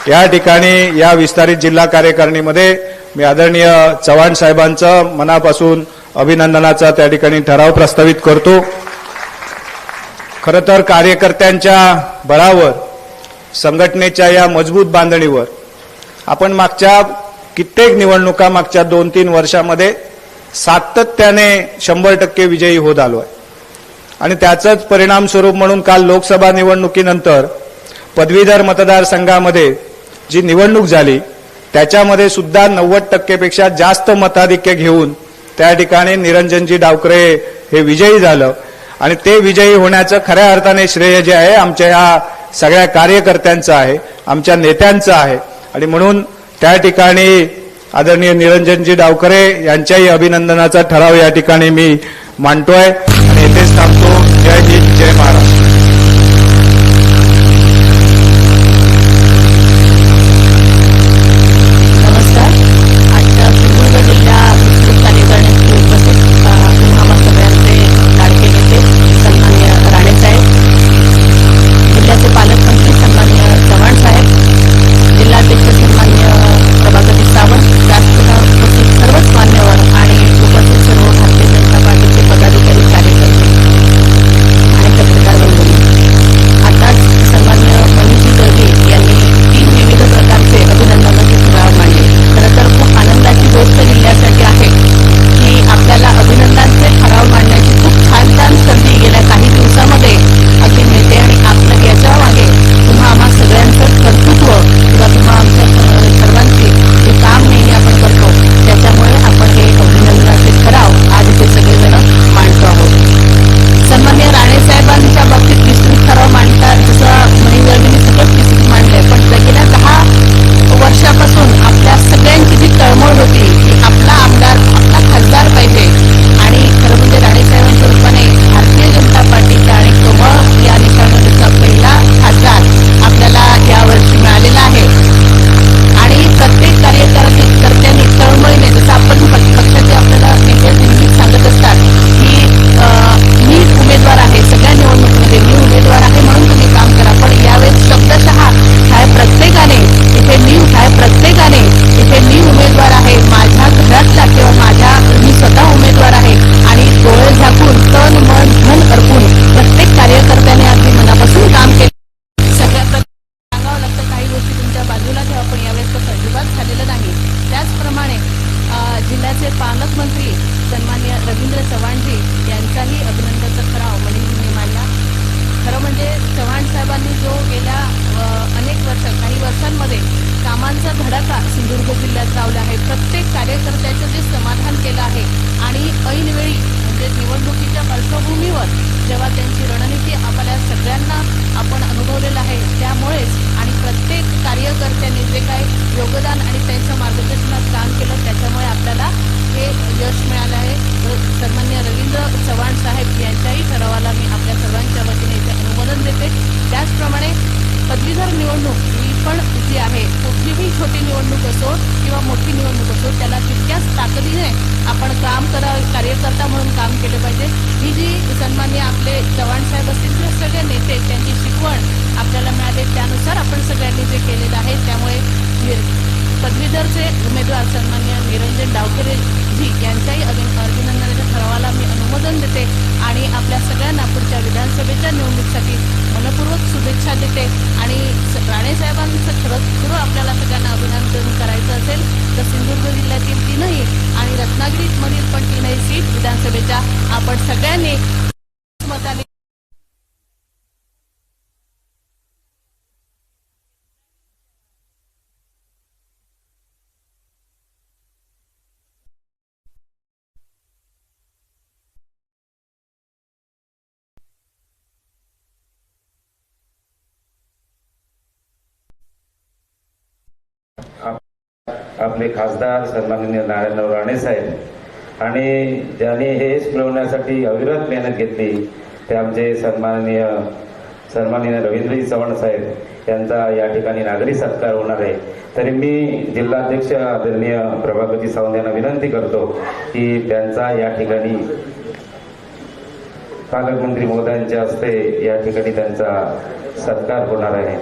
या ठिकाणी या विस्तारित जिल्हा कार्यकारिणीमध्ये मी आदरणीय चव्हाण साहेबांचं मनापासून अभिनंदनाचा त्या ठिकाणी ठराव प्रस्तावित करतो. खरं तर कार्यकर्त्यांच्या बळावर, संघटनेच्या या मजबूत बांधणीवर आपण मागच्या कित्येक निवडणुका मागच्या 2-3 वर्षामध्ये सातत्याने 100% विजयी होत आलो आहे आणि त्याचाच परिणाम स्वरूप म्हणून काल लोकसभा निवडणुकीनंतर पदवीधर मतदारसंघामध्ये जी निवडणूक झाली त्याच्यामध्ये सुद्धा 90% पेक्षा जास्त मताधिक्य घेऊन त्या ठिकाणी निरंजनजी डावकरे हे विजयी झालं आणि ते विजयी होण्याचं खऱ्या अर्थाने श्रेय जे आहे आमच्या या सगळ्या कार्यकर्त्यांचं आहे, आमच्या नेत्यांचं आहे. आणि म्हणून त्या ठिकाणी आदरणीय निरंजनजी डावकरे यांच्याही अभिनंदनाचा ठराव या ठिकाणी मी मांडतोय आणि येथेच थांबतो. जय हिंद, जय महाराष्ट्र. नमस्कार. आजच्या सिंधुदुर्ग जिल्हा सन्माननीय रवींद्र चव्हाणजी यांचाही अभिनंदनाचा ठराव मलिंजींनी मांडला. खरं म्हणजे चव्हाण साहेबांनी जो गेल्या अनेक काही वर्षांमध्ये कामांचा धडाका सिंधुदुर्ग जिल्ह्यात लावला आहे, प्रत्येक कार्यकर्त्याचं जे समाधान केलं आहे आणि ऐनवेळी म्हणजे निवडणुकीच्या पार्श्वभूमीवर जेव्हा त्यांची रणनीती आपल्या सगळ्यांना आपण अनुभवलेलं आहे, त्यामुळेच आणि प्रत्येक कार्यकर्त्यांनी जे काही योगदान आणि त्यांच्या मार्गदर्शनात काम केलं त्याच्यामुळे आपल्याला हे यश मिळालं आहे. सन्माननीय रवींद्र चव्हाण साहेब यांच्याही ठरावाला मी आपल्या सर्वांच्या वतीने इथे अनुमोदन देते. त्याचप्रमाणे पदवीधर निवडणूक ही पण जी आहे, कुठलीही छोटी निवडणूक असो किंवा मोठी निवडणूक असो, त्याला तितक्याच ताकदीने आपण कार्यकर्ता म्हणून काम केले पाहिजे. ही जी सन्माननीय आपले चव्हाण साहेब असतील किंवा सगळे नेते त्यांची शिकवण आपल्याला मिळाले, त्यानुसार आपण सगळ्यांनी जे केलेलं आहे, त्यामुळे पदवीधरचे उमेदवार सन्माननीय निरंजन डावखरे जी यांच्याही अभिनंदनाच्या ठरावाला मी अनुमोदन देते आणि आपल्या सगळ्यांना पुढच्या विधानसभेच्या निवडणुकीसाठी मनपूर्वक शुभेच्छा देते. आणि राणेसाहेबांचं खरं आपल्याला सगळ्यांना अभिनंदन करायचं असेल तर सिंधुदुर्ग जिल्ह्यातील 3ही आणि रत्नागिरीमधील पण 3ही सीट विधानसभेच्या आपण सगळ्यांनी मताने आपले खासदार सन्माननीय नारायणराव राणे साहेब आणि ज्यांनी हे यश मिळवण्यासाठी अविरत मेहनत घेतली ते आमचे सन्माननीय रवींद्रजी चव्हाण साहेब यांचा या ठिकाणी नागरी सत्कार होणार आहे. तरी मी जिल्हाध्यक्ष आदरणीय प्रभाकरजी सावंत यांना विनंती करतो की त्यांचा या ठिकाणी पालकमंत्री महोदयांच्या हस्ते या ठिकाणी त्यांचा सत्कार होणार आहे.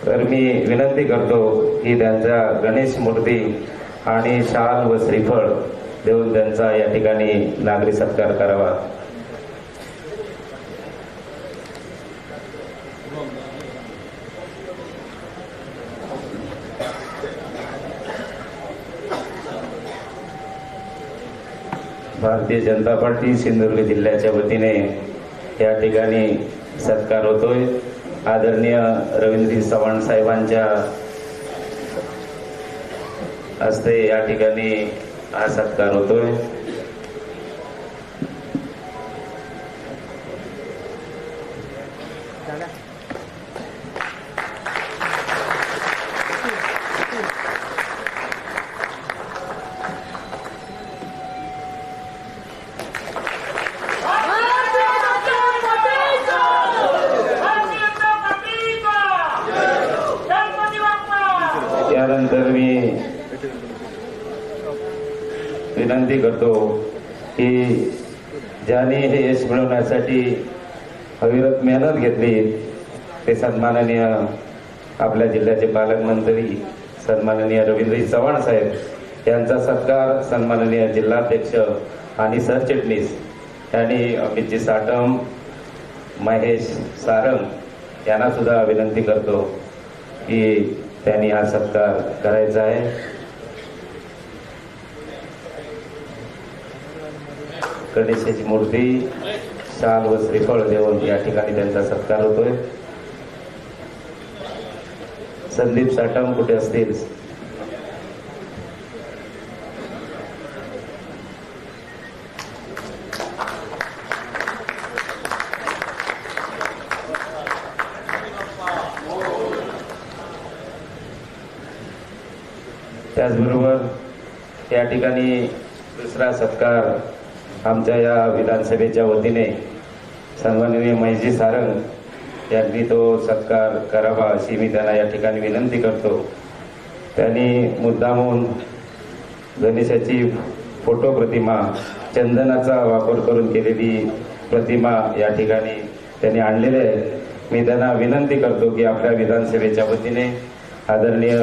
तर मी विनंती करतो की त्यांच्या गणेश मूर्ती आणि शाल व श्रीफळ देऊन त्यांचा या ठिकाणी नागरी सत्कार करावा. भारतीय जनता पार्टी सिंधुदुर्ग जिल्ह्याच्या वतीने या ठिकाणी सत्कार होतोय. आदरणीय रवींद्रजी चव्हाण साहेबांच्या हस्ते या ठिकाणी हा सत्कार होतोय. त्यानंतर मी विनंती करतो की ज्यांनी हे यश मिळवण्यासाठी अविरत मेहनत घेतली ते सन्माननीय आपल्या जिल्ह्याचे पालकमंत्री सन्माननीय रवींद्रजी चव्हाण साहेब यांचा सत्कार सन्माननीय जिल्हाध्यक्ष आणि सरचिटणीस यांनी अमितजी साटम, महेश सारंग यांना सुद्धा विनंती करतो की त्यांनी हा सत्कार करायचा आहे. गणेशाची मूर्ती, शाल व श्रीफळ देऊन या ठिकाणी त्यांचा सत्कार होतोय. संदीप साटम कुठे असतील? त्याचबरोबर या ठिकाणी दुसरा सत्कार आमच्या या विधानसभेच्या वतीने सन्माननीय महेशजी सारंग यांनी तो सत्कार करावा अशी मी त्यांना या ठिकाणी विनंती करतो. त्यांनी मुद्दामून गणेशाची फोटो प्रतिमा, चंदनाचा वापर करून केलेली प्रतिमा या ठिकाणी त्यांनी आणलेली आहे. मी त्यांना विनंती करतो की आपल्या विधानसभेच्या वतीने आदरणीय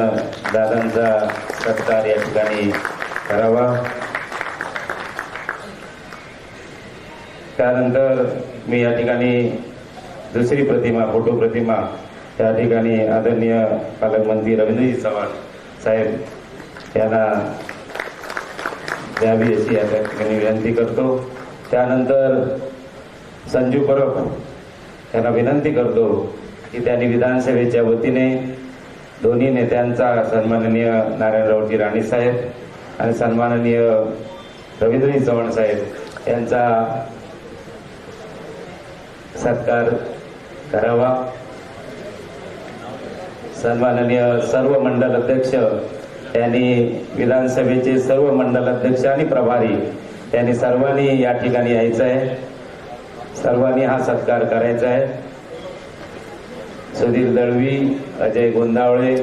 दादांचा सत्कार या ठिकाणी करावा. त्यानंतर मी या ठिकाणी दुसरी प्रतिमा, फोटो प्रतिमा या ठिकाणी आदरणीय पालकमंत्री रवींद्रजी चव्हाण साहेब यांना द्यावी अशी या ठिकाणी विनंती करतो. त्यानंतर संजू परब यांना विनंती करतो की त्यांनी विधानसभेच्या वतीने दोन्ही नेत्यांचा सन्माननीय नारायणरावजी राणे साहेब आणि सन्माननीय रवींद्रजी चव्हाण साहेब यांचा सत्कार करावा. सन्माननीय सर्व मंडल अध्यक्ष यांनी विधानसभेचे सर्व मंडल अध्यक्ष आणि प्रभारी यांनी सर्वांनी या ठिकाणी यायचं आहे. सर्वांनी हा सत्कार करायचा आहे. सुधीर दळवी, अजय गोंदावळे,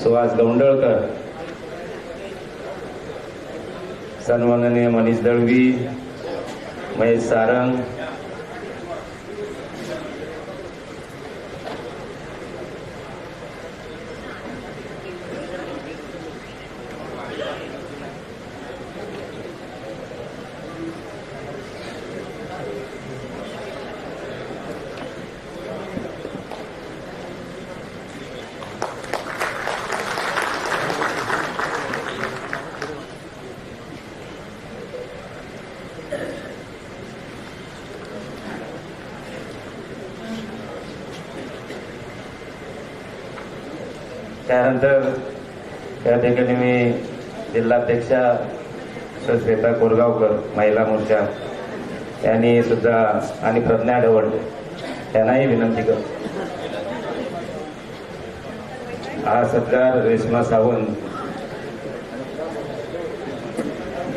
सुहास गौंडळकर, सन्माननीय मनीष दळवी, महेश सारंग, त्यानंतर त्या ठिकाणी मी जिल्हाध्यक्षा श्वेता कोरगावकर महिला मोर्चा यांनी सुद्धा आणि प्रज्ञा ढवळ यांनाही विनंती करतो. हा सत्कार रेश्मा सावंत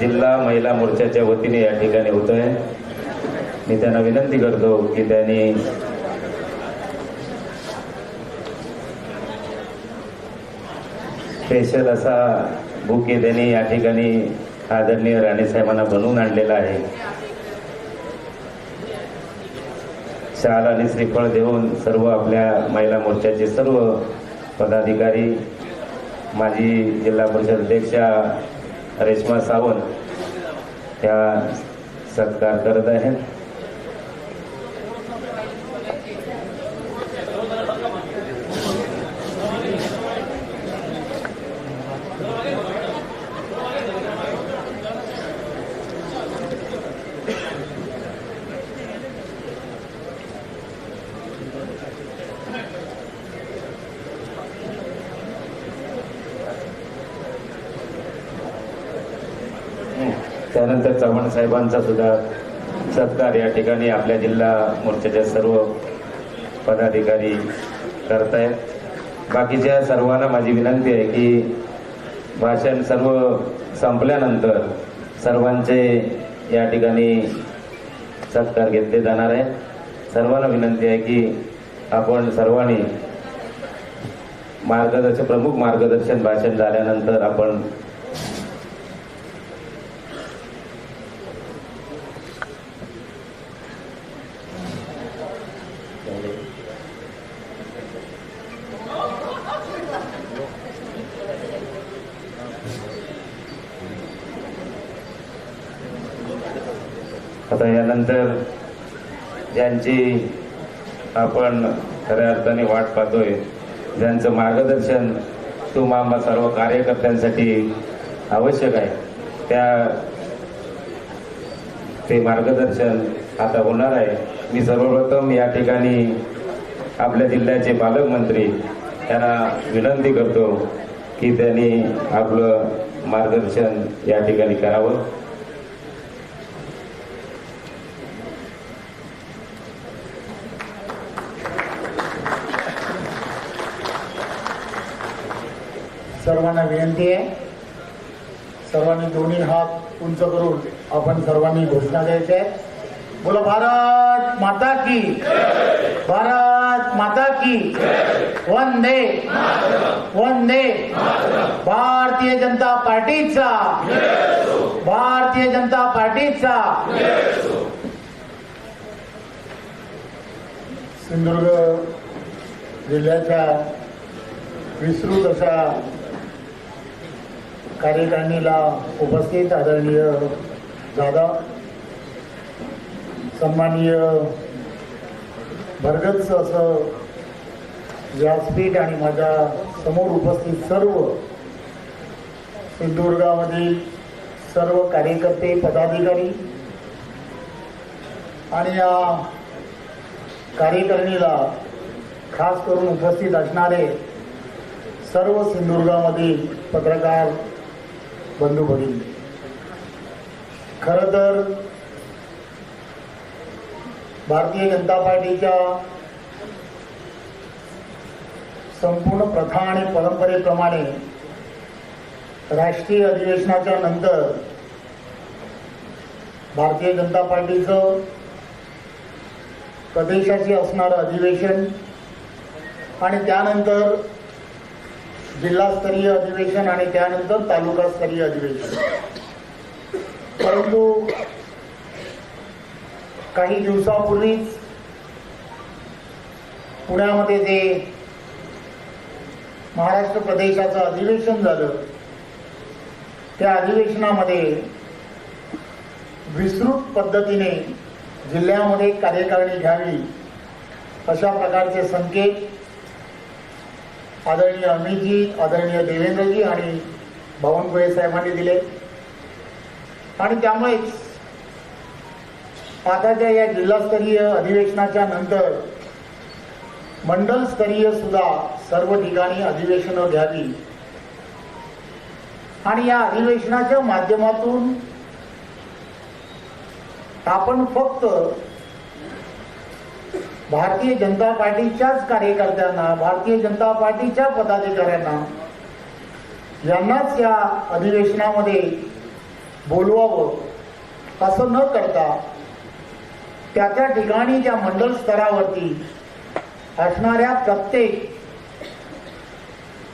जिल्हा महिला मोर्चाच्या वतीने या ठिकाणी होत आहे. मी त्यांना विनंती करतो की त्यांनी स्पेशल असा बुके त्यांनी या ठिकाणी आदरणीय राणे साहेबांना बनवून आणलेला आहे. शाल आणि श्रीफळ देऊन सर्व आपल्या महिला मोर्चाचे सर्व पदाधिकारी, माजी जिल्हा परिषद अध्यक्षा रेश्मा सावंत या सत्कार करत आहेत. त्यानंतर चव्हाण साहेबांचा सुद्धा सत्कार या ठिकाणी आपल्या जिल्हा मोर्चाच्या सर्व पदाधिकारी करतायत. बाकीच्या सर्वांना माझी विनंती आहे की भाषण सर्व संपल्यानंतर सर्वांचे या ठिकाणी सत्कार घेतले जाणार आहे. सर्वांना विनंती आहे की आपण सर्वांनी प्रमुख मार्गदर्शन भाषण झाल्यानंतर आपण आता यानंतर ज्यांची आपण खऱ्या अर्थाने वाट पाहतोय, ज्यांचं मार्गदर्शन तुम्हा सर्व कार्यकर्त्यांसाठी आवश्यक आहे, ते मार्गदर्शन आता होणार आहे. मी सर्वप्रथम या ठिकाणी आपल्या जिल्ह्याचे पालकमंत्री यांना विनंती करतो की त्यांनी आपलं मार्गदर्शन या ठिकाणी करावं. सर्वांना विनंती आहे, सर्वांनी दोन्ही हात उंच करून आपण सर्वांनी घोषणा द्यायची आहे. बोला भारत माता की, भारत माता की, वंदे वंदे. भारतीय जनता पार्टीचा, भारतीय जनता पार्टीचा. सिंधुदुर्ग जिल्ह्याच्या विस्तृत अशा कार्यकारिणीला उपस्थित आदरणीय दादा, सन्माननीय भरगच्च असं व्यासपीठ आणि माझ्या समोर उपस्थित सर्व सिंधुदुर्गामधील सर्व कार्यकर्ते पदाधिकारी आणि या कार्यकारिणीला खास करून उपस्थित असणारे सर्व सिंधुदुर्गामधील पत्रकार बंधू भगिनी, खरं तर भारतीय जनता पार्टीच्या संपूर्ण प्रथा आणि परंपरेप्रमाणे राष्ट्रीय अधिवेशनाच्या नंतर भारतीय जनता पार्टीचं प्रदेशाचे असणारं अधिवेशन आणि त्यानंतर जिल्हास्तरीय अधिवेशन आणि त्यानंतर तालुकास्तरीय अधिवेशन. परंतु काही दिवसापूर्वीच पुण्यामध्ये जे महाराष्ट्र प्रदेशाचं अधिवेशन झालं, त्या अधिवेशनामध्ये विस्तृत पद्धतीने जिल्ह्यामध्ये कार्यकारिणी घ्यावी अशा प्रकारचे संकेत आदरणीय अमितजी, आदरणीय देवेंद्रजी आणि बावनकुळे साहेबांनी दिले. आणि त्यामुळेच आताच्या या जिल्हास्तरीय अधिवेशनाच्या नंतर मंडलस्तरीय सुद्धा सर्व ठिकाणी अधिवेशनं घ्यावी आणि या अधिवेशनाच्या माध्यमातून आपण फक्त भारतीय जनता पार्टीच्याच कार्यकर्त्यांना, भारतीय जनता पार्टीच्या पदाधिकाऱ्यांना यांनाच या अधिवेशनामध्ये बोलवावं असं न करता त्या ठिकाणी त्या मंडल स्तरावरती असणाऱ्या प्रत्येक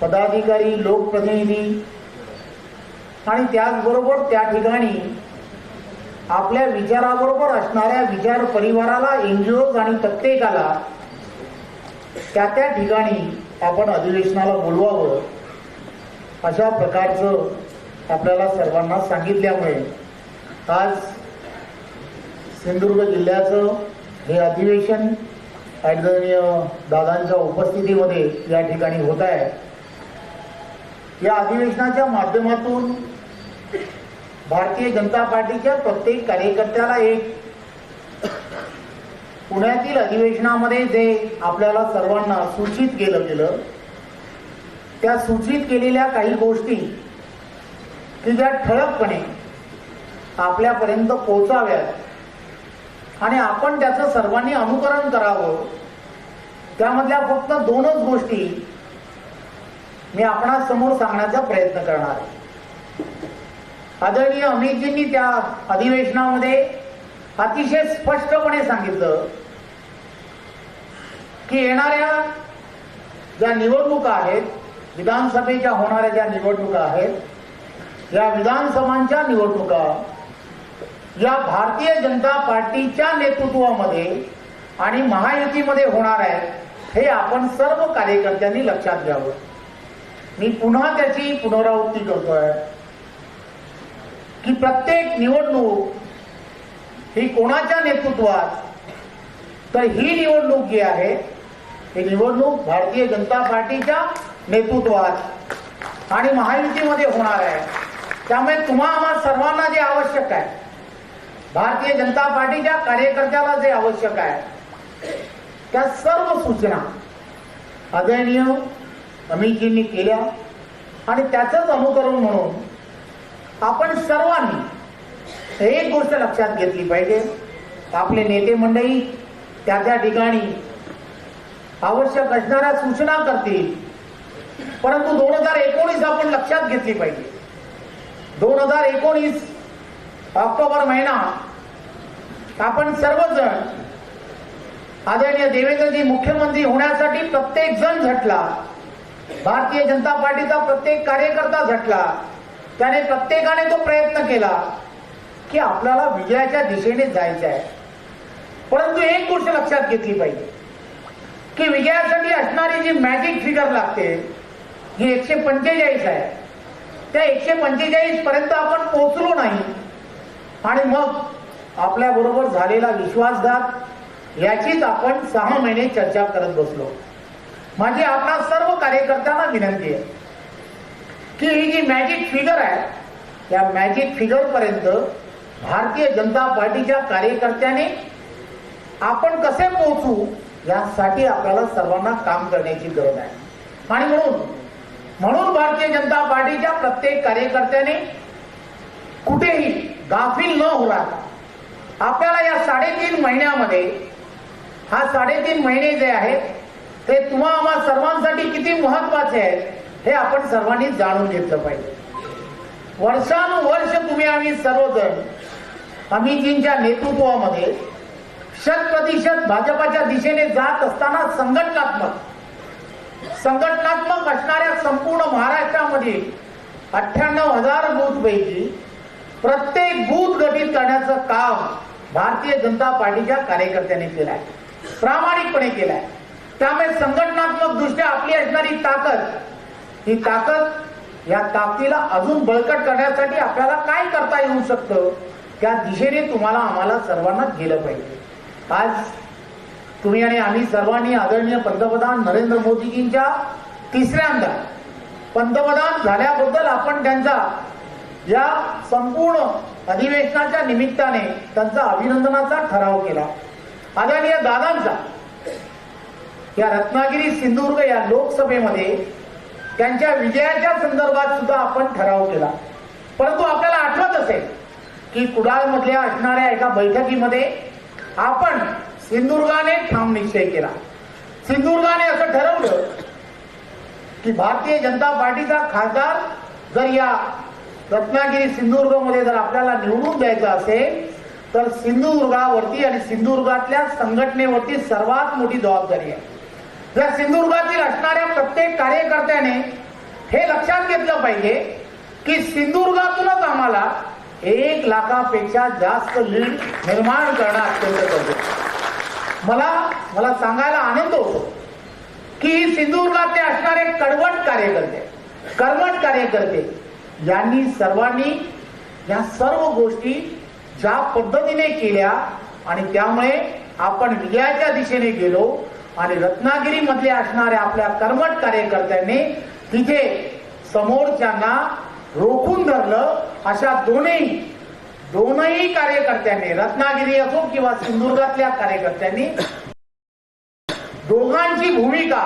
पदाधिकारी, लोकप्रतिनिधी आणि त्याचबरोबर त्या ठिकाणी आपल्या विचाराबरोबर असणाऱ्या विचार परिवाराला, एनजीओज आणि प्रत्येकाला त्या ठिकाणी आपण अधिवेशनाला बोलवावं अशा प्रकारचं आपल्याला सर्वांना सांगितल्यामुळे आज सिंधुदुर्ग जिल्ह्याचं हे अधिवेशन आदरणीय दादांच्या उपस्थितीमध्ये या ठिकाणी होत आहे. या अधिवेशनाच्या माध्यमातून भारतीय जनता पार्टीच्या प्रत्येक कार्यकर्त्याला एक पुण्यातील अधिवेशनामध्ये जे आपल्याला सर्वांना सूचित केलं गेलं, त्या सूचित केलेल्या काही गोष्टी की ज्या ठळकपणे आपल्यापर्यंत पोहोचाव्यात आणि आपण त्याचं सर्वांनी अनुकरण करावं, त्यामधल्या फक्त 2च गोष्टी मी आपणासमोर सांगण्याचा प्रयत्न करणार आहे. आदरणीय अमितजींनी त्या अधिवेशनामध्ये अतिशय स्पष्टपणे सांगितलं की येणाऱ्या ज्या निवडणुका आहेत, विधानसभेच्या होणाऱ्या ज्या निवडणुका आहेत, या विधानसभांच्या निवडणुका या भारतीय जनता पार्टीच्या नेतृत्वामध्ये आणि महायुतीमध्ये होणार आहेत, हे आपण सर्व कार्यकर्त्यांनी लक्षात घ्यावं. मी पुन्हा त्याची पुनरावृत्ती करतोय की प्रत्येक निवडणूक ही कोणाच्या नेतृत्वात, तर ही निवडणूक जी आहे ही निवडणूक भारतीय जनता पार्टीच्या नेतृत्वात आणि महायुतीमध्ये होणार आहे. त्यामुळे आम्हा सर्वांना जे आवश्यक आहे, भारतीय जनता पार्टीच्या कार्यकर्त्याला जे आवश्यक आहे, त्या सर्व सूचना आदरणीय अमितजींनी केल्या आणि त्याचंच अनुकरण म्हणून आपण सर्वांनी एक गोष्ट लक्षात घेतली पाहिजे. आपले नेते मंडळी त्या ठिकाणी आवश्यक असणाऱ्या सूचना करतील, परंतु 2019 आपण लक्षात घेतली पाहिजे. 2019 ऑक्टोबर महिना आपण सर्वजण आदरणीय देवेंद्रजी मुख्यमंत्री होण्यासाठी प्रत्येक जण झटला. भारतीय जनता पार्टीचा प्रत्येक कार्यकर्ता झटला. त्याने प्रत्येकाने तो प्रयत्न केला की आपल्याला विजयाच्या दिशेने जायचं आहे. परंतु एक गोष्ट लक्षात घेतली पाहिजे की विजयासाठी असणारी जी मॅजिक फिगर लागते ही 145 आहे. त्या 145 पर्यंत आपण पोहोचलो नाही आणि मग आपल्या बरोबर झालेला विश्वासघात याचीच आपण 6 महिने चर्चा करत बसलो. माझी आपणा सर्व कार्यकर्त्यांना विनंती आहे की ही जी मॅजिक फिगर आहे या मॅजिक फिगर पर्यंत भारतीय जनता पार्टीच्या कार्यकर्त्याने आपण कसे पोहोचू यासाठी आपल्याला सर्वांना काम करण्याची गरज आहे. आणि म्हणून भारतीय जनता पार्टीच्या प्रत्येक कार्यकर्त्याने कुठेही गाफील न होणार आपल्याला या 3.5 महिन्यामध्ये हा 3.5 महिने जे आहेत ते तुम्हा आम्हा सर्वांसाठी किती महत्वाचे आहेत हे आपण सर्वांनी जाणून घेतलं पाहिजे. वर्षानुवर्ष तुम्ही आम्ही सर्वजण अमितजींच्या नेतृत्वामध्ये 100% भाजपाच्या दिशेने जात असताना संघटनात्मक असणाऱ्या संपूर्ण महाराष्ट्रामध्ये 98,000 बूथ पैकी प्रत्येक बूथ गठीत करण्याचं काम भारतीय जनता पार्टीच्या कार्यकर्त्यांनी केलं आहे, प्रामाणिकपणे केलं आहे. त्यामुळे संघटनात्मक दृष्ट्या आपली असणारी ताकद ही ताकद या ताकदीला अजून बळकट करण्यासाठी आपल्याला काय करता येऊ शकतं त्या दिशेने तुम्हाला आम्हाला सर्वांना गेलं पाहिजे. आज तुम्ही आणि आम्ही सर्वांनी आदरणीय पंतप्रधान नरेंद्र मोदीजींच्या तिसऱ्यांदा पंतप्रधान झाल्याबद्दल आपण त्यांचा या संपूर्ण अधिवेशनाच्या निमित्ताने त्यांचा अभिनंदनाचा ठराव केला. आदरणीय दादांचा या रत्नागिरी सिंधुदुर्ग या लोकसभेमध्ये त्यांच्या विजयाच्या संदर्भात सुद्धा आपण ठराव केला. परंतु आपल्याला आठवत असेल की कुडाळमधल्या असणाऱ्या एका बैठकीमध्ये आपण सिंधुदुर्गाने ठाम निश्चय केला. सिंधुदुर्गाने असं ठरवलं की भारतीय जनता पार्टीचा खासदार जर या रत्नागिरी सिंधुदुर्गमध्ये जर आपल्याला निवडून द्यायचं असेल तर सिंधुदुर्गावरती आणि सिंधुदुर्गातल्या संघटनेवरती सर्वात मोठी जबाबदारी आहे. या सिंधुदुर्गातील असणाऱ्या प्रत्येक कार्यकर्त्याने हे लक्षात घेतलं पाहिजे की सिंधुदुर्गातूनच आम्हाला 1 लाखापेक्षा जास्त लीड निर्माण करणं अत्यंत गरजेचं आहे. मला सांगायला आनंद होतो की सिंधुदुर्गातले असणारे कर्मठ कार्यकर्ते यांनी सर्वांनी या सर्व गोष्टी ज्या पद्धतीने केल्या आणि त्यामुळे आपण विजयाच्या दिशेने गेलो आणि रत्नागिरी मधले असणाऱ्या आपल्या कर्मठ कार्यकर्त्यांनी तिथे समोरच्यांना रोखून धरलं. अशा दोनही कार्यकर्त्यांनी रत्नागिरी असो किंवा सिंधुदुर्गातल्या कार्यकर्त्यांनी दोघांची भूमिका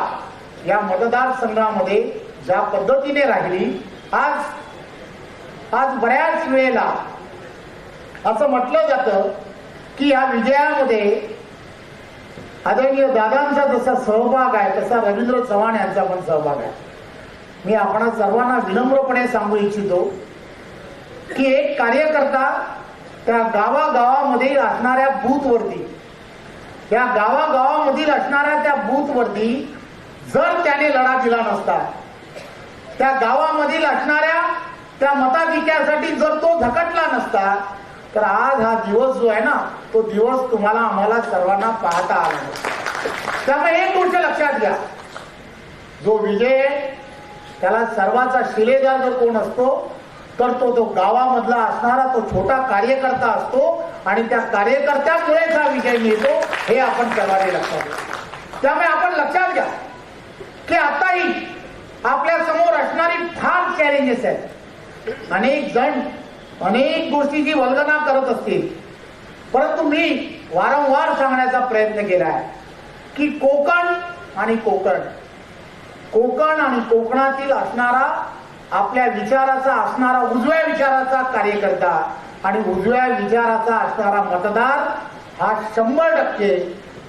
या मतदारसंघामध्ये ज्या पद्धतीने राहिली. आज बऱ्याच वेळेला असं म्हटलं जातं की या विजयामध्ये आदरणीय दादांचा जसा सहभाग आहे तसा रवींद्र चव्हाण यांचा पण सहभाग आहे. मी आपणा सर्वांना विनम्रपणे सांगू इच्छितो की एक कार्यकर्ता त्या गावागावामध्ये असणाऱ्या बूथवरती या गावागावामधील असणाऱ्या त्या बूथवरती जर त्याने लढा दिला नसता त्या गावामधील असणाऱ्या त्या मताधिक्यासाठी जर तो झकटला नसता तर आज हा दिवस जो आहे ना तो दिवस तुम्हाला आम्हाला सर्वांना पाहता आला. त्यामुळे एक गोष्ट लक्षात घ्या, जो विजय त्याला सर्वाचा शिलेदार जर कोण असतो तर तो गावामधला असणारा तो छोटा कार्यकर्ता असतो आणि त्या कार्यकर्त्यामुळेच हा विजय मिळतो हे आपण सर्वांनी लक्षात घ्या. त्यामुळे आपण लक्षात घ्या की आताही आपल्या समोर असणारी फार चॅलेंजेस आहेत. अनेक जण अनेक गोष्टीची वल्गना करत असतील, परंतु मी वारंवार सांगण्याचा प्रयत्न केला आहे की कोकण आणि कोकणातील असणारा आपल्या विचाराचा असणारा उजव्या विचाराचा कार्यकर्ता आणि उजव्या विचाराचा असणारा मतदार हा 100%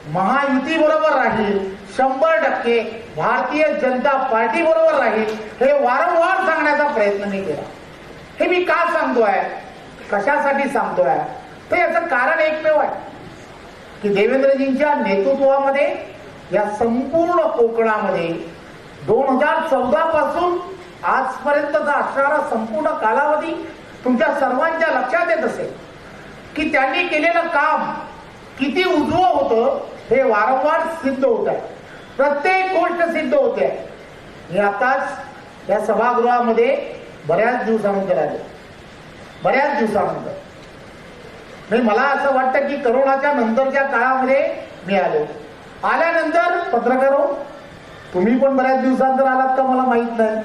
महायुती बरोबर राहील, 100% भारतीय जनता पार्टी बरोबर राहील हे वारंवार सांगण्याचा प्रयत्न मी केला. हे मी का सांगतोय, कशासाठी सांगतोय, तर याचं कारण एकमेव आहे की देवेंद्रजींच्या नेतृत्वामध्ये या संपूर्ण कोकणामध्ये 2014 पासून आजपर्यंतचा असणारा संपूर्ण कालावधी तुमच्या सर्वांच्या लक्षात येत असेल की त्यांनी केलेलं काम किती उजवं होतं हे वारंवार सिद्ध होत आहे. प्रत्येक गोष्ट सिद्ध होते. मी आताच या सभागृहामध्ये बऱ्याच दिवसानंतर मला असं वाटतं की करोनाच्या नंतरच्या काळामध्ये मी आल्यानंतर पत्रकारो तुम्ही पण बऱ्याच दिवसानंतर आलात का मला माहित नाही,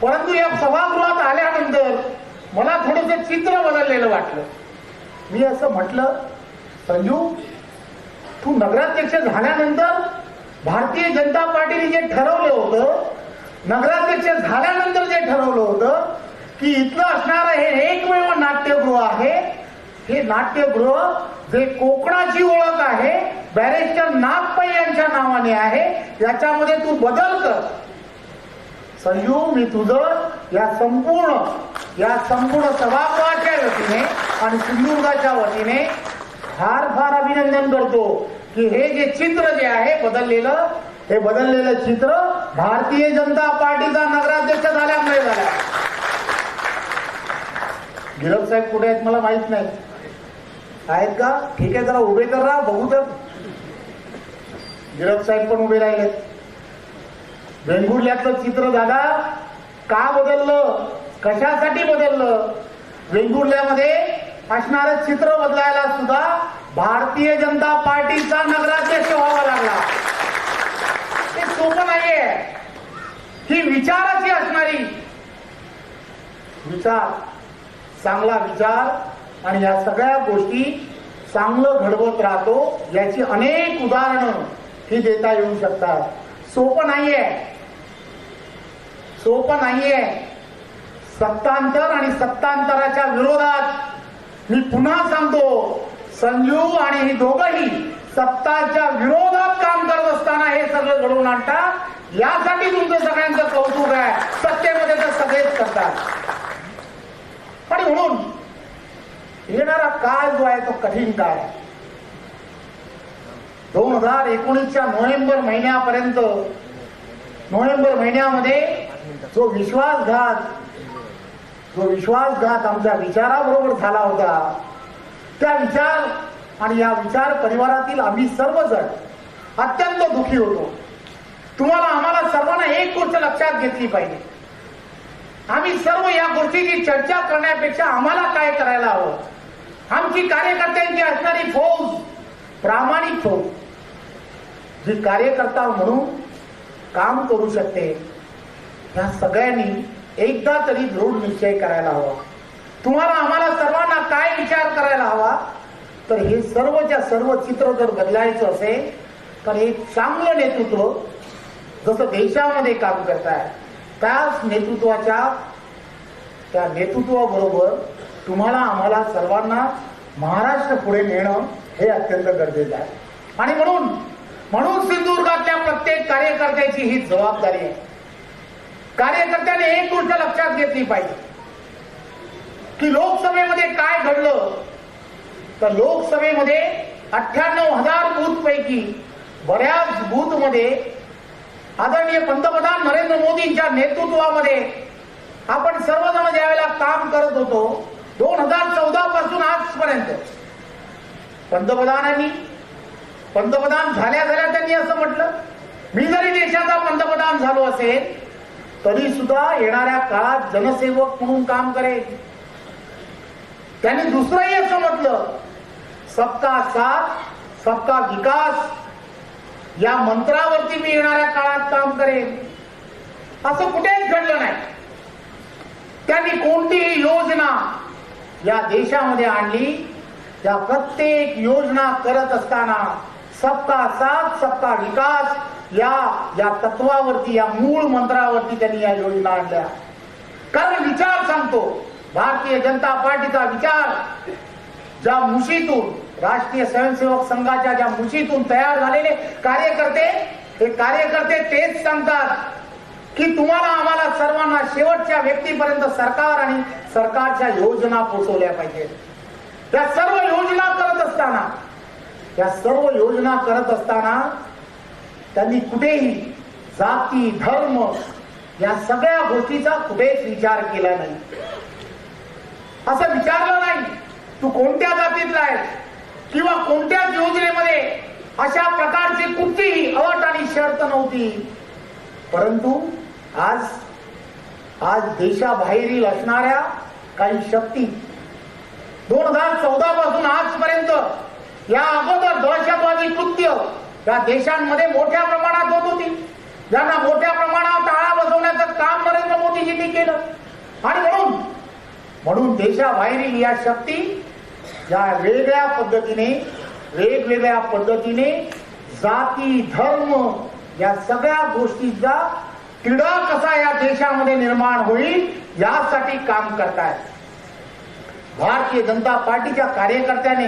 परंतु या सभागृहात आल्यानंतर मला थोडंसं चित्र बदललेलं वाटलं. मी असं म्हटलं, संजू, तू नगराध्यक्ष झाल्यानंतर भारतीय जनता पार्टीने जे ठरवलं होतं, नगराध्यक्ष झाल्यानंतर जे ठरवलं होतं की इथलं असणारं हे एकमेव नाट्यगृह आहे, हे नाट्यगृह जे कोकणाची ओळख आहे, बॅरिस्टर नागपै यांच्या नावाने आहे, याच्यामध्ये तू बदल कर. संजू, मी तुझं या संपूर्ण सभागृहाच्या वतीने आणि सिंधुदुर्गाच्या वतीने फार फार अभिनंदन करतो की हे जे चित्र जे आहे बदललेलं चित्र भारतीय जनता पार्टीचा नगराध्यक्ष झाल्यामुळे झाला. गिरब साहेब कुठे आहेत मला माहित नाही. आहेत का? ठीक आहे, जरा उभे तर राहा, बघू तर. गिरब साहेब पण उभे राहिलेत. वेंगुर्ल्यातलं चित्र दादा का बदललं, कशासाठी बदललं? वेंगुर्ल्यामध्ये असणारं चित्र बदलायला सुद्धा भारतीय जनता पार्टीचा नगराध्यक्ष व्हावा लागला. हे सोपं नाहीये. ही विचाराची असणारी विचार, चांगला विचार आणि या सगळ्या गोष्टी चांगलं घडवत राहतो, याची अनेक उदाहरणं ही देता येऊ शकतात. सोपं नाहीये. सत्तांतर आणि सत्तांतराच्या विरोधात मी पुन्हा सांगतो, संजू आणि ही दोघंही सत्ताच्या विरोधात काम करत असताना हे सगळं घडवून आणतात. यासाठी तुमचं सगळ्यांचं कौतुक आहे. सत्तेमध्ये तर सगळेच करतात. आणि म्हणून येणारा काळ जो आहे तो कठीण काळ. 2019च्या नोव्हेंबर महिन्यामध्ये जो विश्वासघात आमच्या विचाराबरोबर झाला होता, त्या विचार आणि या विचार परिवारातील आम्ही सर्वजण अत्यंत दुःखी होतो. आम्हाला सर्वांना एक गोष्ट लक्षात घेतली पाहिजे. आम्ही सर्व या गोष्टीची चर्चा करण्यापेक्षा आम्हाला काय करायला हवं, आमची कार्यकर्त्यांची असणारी फौज, प्रामाणिक फौज, जी कार्यकर्ता म्हणून काम करू शकते, या सगळ्यांनी एकदा तरी दृढ निश्चय करायला हवा. आम्हाला सर्वांना काय विचार करायला हवा, तर हे सर्वच्या सर्व चित्र जर बदलायचं असेल तर एक चांगलं नेतृत्व जसं देशामध्ये काम करत आहे, त्या नेतृत्वाबरोबर आम्हाला सर्वांना महाराष्ट्र पुढे नेणं हे अत्यंत गरजेचं आहे. आणि म्हणून सिंधुदुर्गातल्या प्रत्येक कार्यकर्त्याची ही जबाबदारी आहे. कार्यकर्त्याने एक गोष्ट लक्षात घेतली पाहिजे की लोकसभेमध्ये काय घडलं, तर लोकसभेमध्ये 98,000 बूथ पैकी बऱ्याच बूथमध्ये आदरणीय पंतप्रधान नरेंद्र मोदींच्या नेतृत्वामध्ये आपण सर्वजण ज्यावेळेला काम करत होतो, 2014 पासून आजपर्यंत पंतप्रधान झाल्या त्यांनी असं म्हटलं, मी जरी देशाचा पंतप्रधान झालो असेल तरी सुद्धा येणाऱ्या काळात जनसेवक म्हणून काम करेल. त्यांनी दुसरंही असं म्हटलं, सबका साथ सबका विकास या मंत्रावरती मी येणाऱ्या काळात काम करेन. असं कुठेच घडलं नाही. त्यांनी कोणतीही योजना या देशामध्ये आणली, त्या प्रत्येक योजना करत असताना सबका साथ सबका विकास या तत्वावरती, या मूळ मंत्रावरती त्यांनी या योजना आणल्या. कारण विचार सांगतो, भारतीय जनता पार्टीचा विचार ज्या मुशीतून, राष्ट्रीय स्वयंसेवक संघाच्या ज्या मुशीतून तयार झालेले कार्यकर्ते तेच सांगतात की आम्हाला सर्वांना शेवटच्या व्यक्तीपर्यंत सरकार आणि सरकारच्या योजना पोहोचवल्या पाहिजेत. या सर्व योजना करत असताना त्यांनी कुठेही जाती, धर्म या सगळ्या गोष्टीचा कुठेच विचार केला नाही. असं विचारलं नाही तू कोणत्या जातीतला आहेस किंवा कोणत्याच योजनेमध्ये अशा प्रकारची कुठलीही अट आणि शर्त नव्हती. परंतु आज देशाबाहेरील असणाऱ्या काही शक्ती 2014 पासून आजपर्यंत, या अगोदर दहशतवादी कृत्य या देशांमध्ये मोठ्या प्रमाणात होत होती, ज्यांना मोठ्या प्रमाणात आळा बसवण्याचं काम नरेंद्र मोदीजींनी केलं. आणि म्हणून म्हणून देशाबाहेरील या शक्ती या वेगवेगळ्या पद्धतीने जाती धर्म या सगळ्या गोष्टींचा तिढा कसा या देशामध्ये निर्माण होईल यासाठी काम करतायत. भारतीय जनता पार्टीच्या कार्यकर्त्यांनी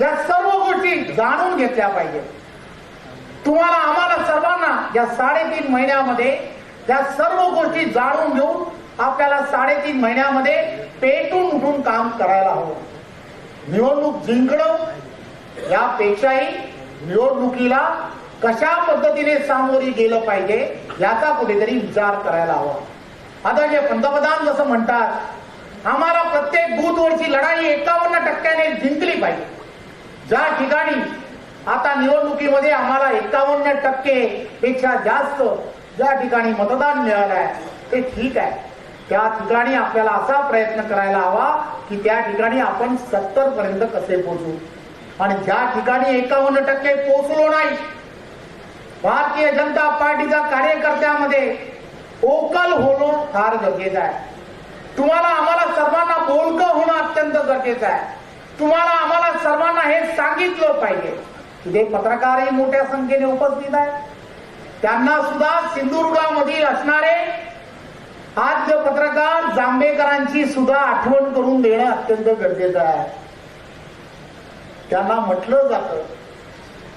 या सर्व गोष्टी जाणून घेतल्या पाहिजे. तुम्हाला आम्हाला सर्वांना या 3.5 महिन्यामध्ये या सर्व गोष्टी जाणून घेऊन आपल्याला 3.5 महिन्यामध्ये पेटून उठून काम करायला हवं. निवडणूक जिंकणं यापेक्षाही निवडणुकीला कशा पद्धतीने सामोरी गेलं पाहिजे याचा कुठेतरी विचार करायला हवा. आदरणीय पंतप्रधान जसं म्हणतात आम्हाला प्रत्येक बूथवरची लढाई 51% जिंकली पाहिजे. ज्या ठिकाणी आता निवडणुकीमध्ये आम्हाला 51% पेक्षा जास्त ज्या ठिकाणी मतदान मिळालं आहे ते ठीक आहे. त्या ठिकाणी आपल्याला असा प्रयत्न करायला हवा की त्या ठिकाणी आपण 70 पर्यंत कसे पोहोचू. आणि ज्या ठिकाणी 51% पोहोचलो नाही, भारतीय जनता पार्टीच्या कार्यकर्त्यामध्ये ओकल होणं फार गरजेचं आहे. तुम्हाला आम्हाला सर्वांना बोलकं होणं अत्यंत गरजेचं आहे. तुम्हाला आम्हाला सर्वांना हे सांगितलं पाहिजे. तिथे पत्रकारही मोठ्या संख्येने उपस्थित आहेत. त्यांना सुद्धा सिंधुदुर्गामधील असणारे आद्य पत्रकार जांभेकरांची सुद्धा आठवण करून देणं अत्यंत गरजेचं आहे. त्यांना म्हटलं जातं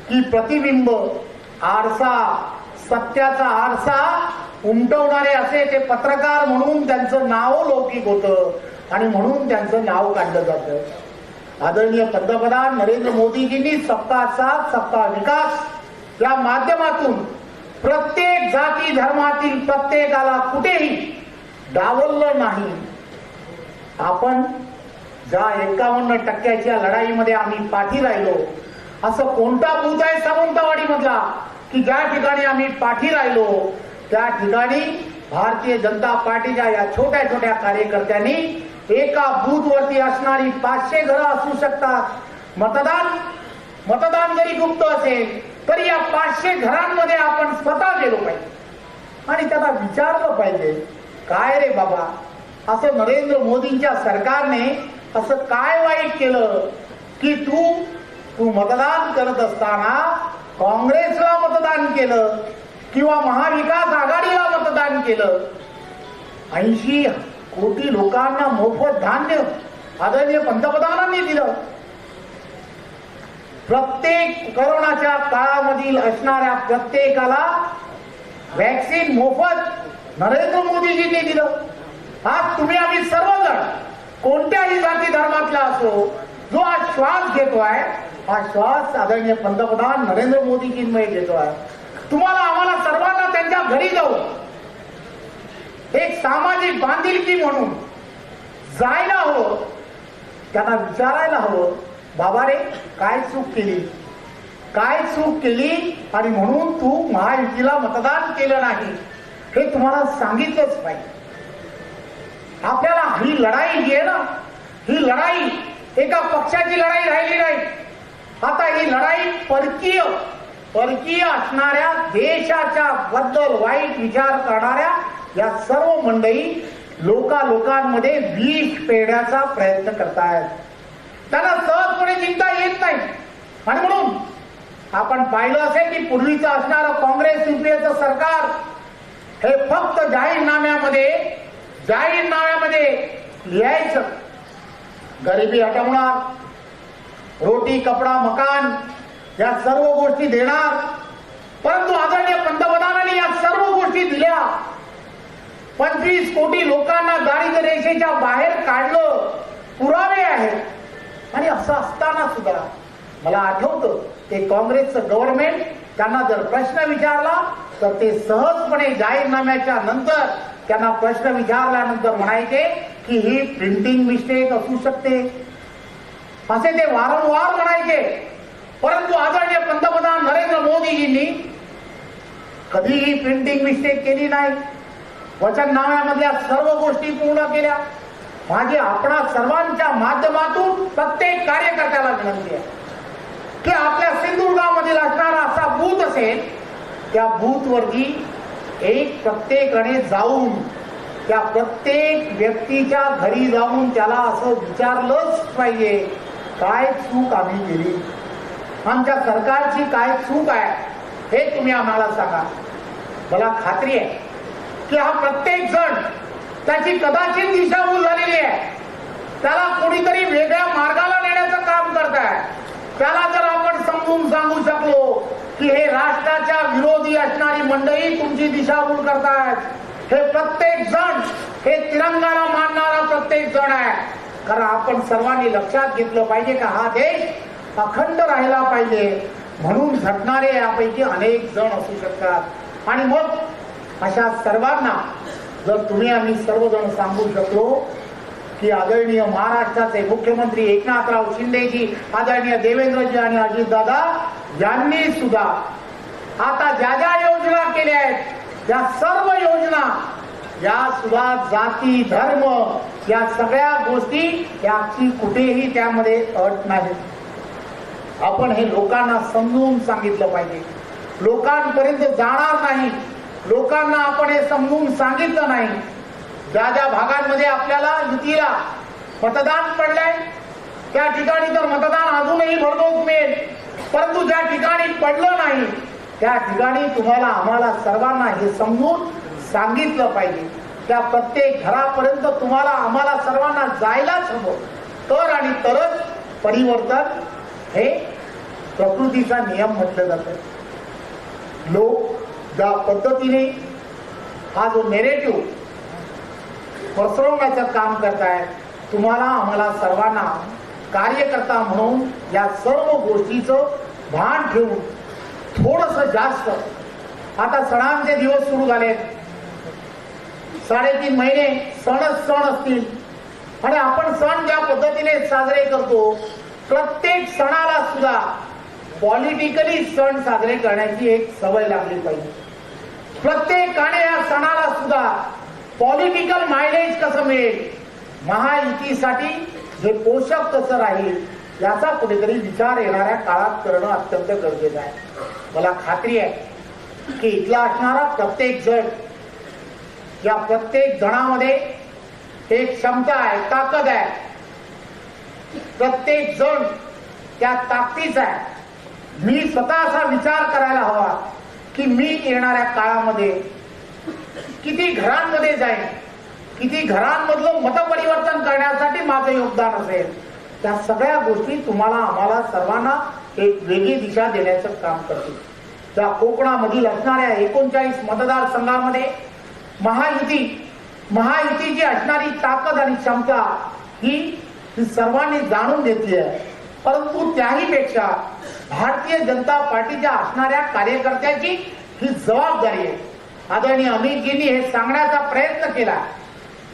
की प्रतिबिंब आरसा, सत्याचा आरसा उमटवणारे असे ते पत्रकार म्हणून त्यांचं नाव लौकिक होतं आणि म्हणून त्यांचं नाव काढलं जातं. आदरणीय पंतप्रधान नरेंद्र मोदीजींनी सबका साथ सबका विकास या माध्यमातून प्रत्येक जाती धर्मातील प्रत्येकाला कुठेही डावललं नाही. आपण ज्या 51%च्या लढाईमध्ये आम्ही पाठी राहिलो, असं कोणता बूथ आहे सावंतवाडी मधला की ज्या ठिकाणी आम्ही पाठी राहिलो त्या ठिकाणी भारतीय जनता पार्टीच्या या छोट्या छोट्या कार्यकर्त्यांनी एका बूथवरती असणारी 500 घरं असू शकतात. मतदान जरी गुप्त असेल तरी या 500 घरांमध्ये आपण स्वतः गेलो पाहिजे आणि त्यांना विचारलं पाहिजे काय रे बाबा असं नरेंद्र मोदींच्या सरकारने असं काय वाईट केलं की तू मतदान करत असताना काँग्रेसला मतदान केलं किंवा महाविकास आघाडीला मतदान केलं. 80 कोटी लोकांना मोफत धान्य आदरणीय पंतप्रधानांनी दिलं. प्रत्येक कोरोनाच्या काळामधील असणाऱ्या प्रत्येकाला व्हॅक्सिन मोफत नरेंद्र मोदीजींनी दिलं. आज तुम्ही आम्ही सर्वजण कोणत्याही जाती धर्मातला असो जो आज श्वास घेतोय हा श्वास आदरणीय पंतप्रधान नरेंद्र मोदीजींमुळे घेतोय. तुम्हाला आम्हाला सर्वांना त्यांच्या घरी जाऊन एक सामाजिक बांधिलकी म्हणून जायला हवं. त्यांना विचारायला हवं बाबा रे काय चूक केली आणि म्हणून तू महायुतीला मतदान केलं नाही हे तुम्हाला सांगितलंच पाहिजे. आपल्याला ही लढाई जी आहे ना ही लढाई एका पक्षाची लढाई राहिली नाही. आता ही लढाई परकीय असणाऱ्या देशाच्या बद्दल वाईट विचार करणाऱ्या या सर्व मंडळी लोकांमध्ये विष पेरण्याचा प्रयत्न करतायत. त्यांना सहजपणे जिंकता येत नाही आणि म्हणून आपण पाहिलं असेल की पूर्वीचं असणारं काँग्रेस युपीएचं सरकार हे फक्त जाहीरनाम्यामध्ये लिहायचं गरिबी हटवणार, रोटी कपडा मकान या सर्व गोष्टी देणार. परंतु आदरणीय पंतप्रधानांनी या सर्व गोष्टी दिल्या. 25 कोटी लोकांना दारिद्र्य रेषेच्या बाहेर काढलं, पुरावे आहेत. आणि असं असताना सुद्धा मला आठवतं ते काँग्रेसचं गव्हर्नमेंट त्यांना जर प्रश्न विचारला तर ते सहजपणे जाहीरनाम्याच्या नंतर त्यांना प्रश्न विचारल्यानंतर म्हणायचे की ही प्रिंटिंग मिस्टेक असू शकते असे ते वारंवार म्हणायचे. परंतु आदरणीय पंतप्रधान नरेंद्र मोदीजींनी कधीही प्रिंटिंग मिस्टेक केली नाही. वचननाम्यामधल्या सर्व गोष्टी पूर्ण केल्या. माझी आपणा सर्वांच्या माध्यमातून प्रत्येक कार्यकर्त्याला विनंती आहे की आपल्या सिंधुदुर्गामधील असणारा असा बूथ असेल त्या बूथवरती एक प्रत्येकाने जाऊन त्या प्रत्येक व्यक्तीच्या घरी जाऊन त्याला असं विचारलंच पाहिजे, काय चूक आम्ही केली, आमच्या सरकारची काय चूक आहे हे तुम्ही आम्हाला सांगा. मला खात्री आहे की हा प्रत्येक जण त्याची कदाचित दिशाभूल झालेली आहे, त्याला कोणीतरी वेगळ्या मार्गाला नेण्याचं काम करताय. त्याला जर आपण समजून सांगू शकलो की हे राष्ट्राच्या विरोधी असणारी मंडळी तुमची दिशाभूल करतायत, हे प्रत्येक जण हे तिरंगाला मानणारा प्रत्येक जण आहे, कारण आपण सर्वांनी लक्षात घेतलं पाहिजे की हा देश अखंड राहिला पाहिजे, म्हणून झटणारे यापैकी अनेक जण असू शकतात. आणि मग अशा सर्वांना जर तुम्ही आम्ही सर्वजण सांगू शकलो की आदरणीय महाराष्ट्राचे मुख्यमंत्री एकनाथराव शिंदेजी, आदरणीय देवेंद्रजी आणि अजितदादा यांनी सुद्धा आता ज्या ज्या योजना केल्या आहेत त्या सर्व योजना या सुद्धा जाती धर्म या सगळ्या गोष्टी याची कुठेही त्यामध्ये अट नाही. आपण हे लोकांना समजून सांगितलं पाहिजे, लोकांपर्यंत जाणार नाही, लोकांना आपण हे समजून सांगितलं नाही. ज्या ज्या भागांमध्ये आपल्याला युतीला मतदान पडलंय त्या ठिकाणी तर मतदान अजूनही भरघोस मिळेल, परंतु ज्या ठिकाणी पडलं नाही त्या ठिकाणी तुम्हाला आम्हाला सर्वांना हे समजून सांगितलं पाहिजे. त्या प्रत्येक घरापर्यंत तुम्हाला आम्हाला सर्वांना जायलाच हवं, तर आणि तरच परिवर्तन हे प्रकृतीचा नियम म्हटलं जातं. लोक ज्या पद्धतीने हा जो नेरेटिव्ह पसरवण्याचं काम करताय, तुम्हाला आम्हाला सर्वांना कार्यकर्ता म्हणून या सर्व गोष्टीचं भान ठेवून थोडंसं जास्त, आता सणांचे दिवस सुरू झालेत, 3.5 महिने सणच सण असतील आणि आपण सण ज्या पद्धतीने साजरे करतो, प्रत्येक सणाला सुद्धा पॉलिटिकली सण साजरे करण्याची एक सवय लागली पाहिजे. प्रत्येकाने या सणाला सुद्धा पॉलिटिकल मायलेज कसं मिळेल, महायुतीसाठी जे पोषक कसं राहील याचा कुठेतरी विचार येणाऱ्या काळात करणं अत्यंत गरजेचं आहे. मला खात्री आहे की इथला असणारा प्रत्येक जण, या प्रत्येक जणामध्ये एक क्षमता आहे, ताकद आहे, प्रत्येक जण त्या ताकदीचा आहे. मी स्वतः असा विचार करायला हवा की मी येणाऱ्या काळामध्ये किती घरांमध्ये जाईन, किती घरांमधलं मतपरिवर्तन करण्यासाठी माझं योगदान असेल, त्या सगळ्या गोष्टी तुम्हाला आम्हाला सर्वांना एक वेगळी दिशा देण्याचं काम करतील. त्या कोकणामधील असणाऱ्या 39 मतदारसंघामध्ये महायुतीची असणारी ताकद आणि क्षमता ही सर्वांनी जाणून घेतली आहे. परंतु त्याही पेक्षा भारतीय जनता पार्टीच्या असणाऱ्या कार्यकर्त्याची ही जबाबदारी आहे. आदरणीय अमितजींनी हे सांगण्याचा प्रयत्न केला.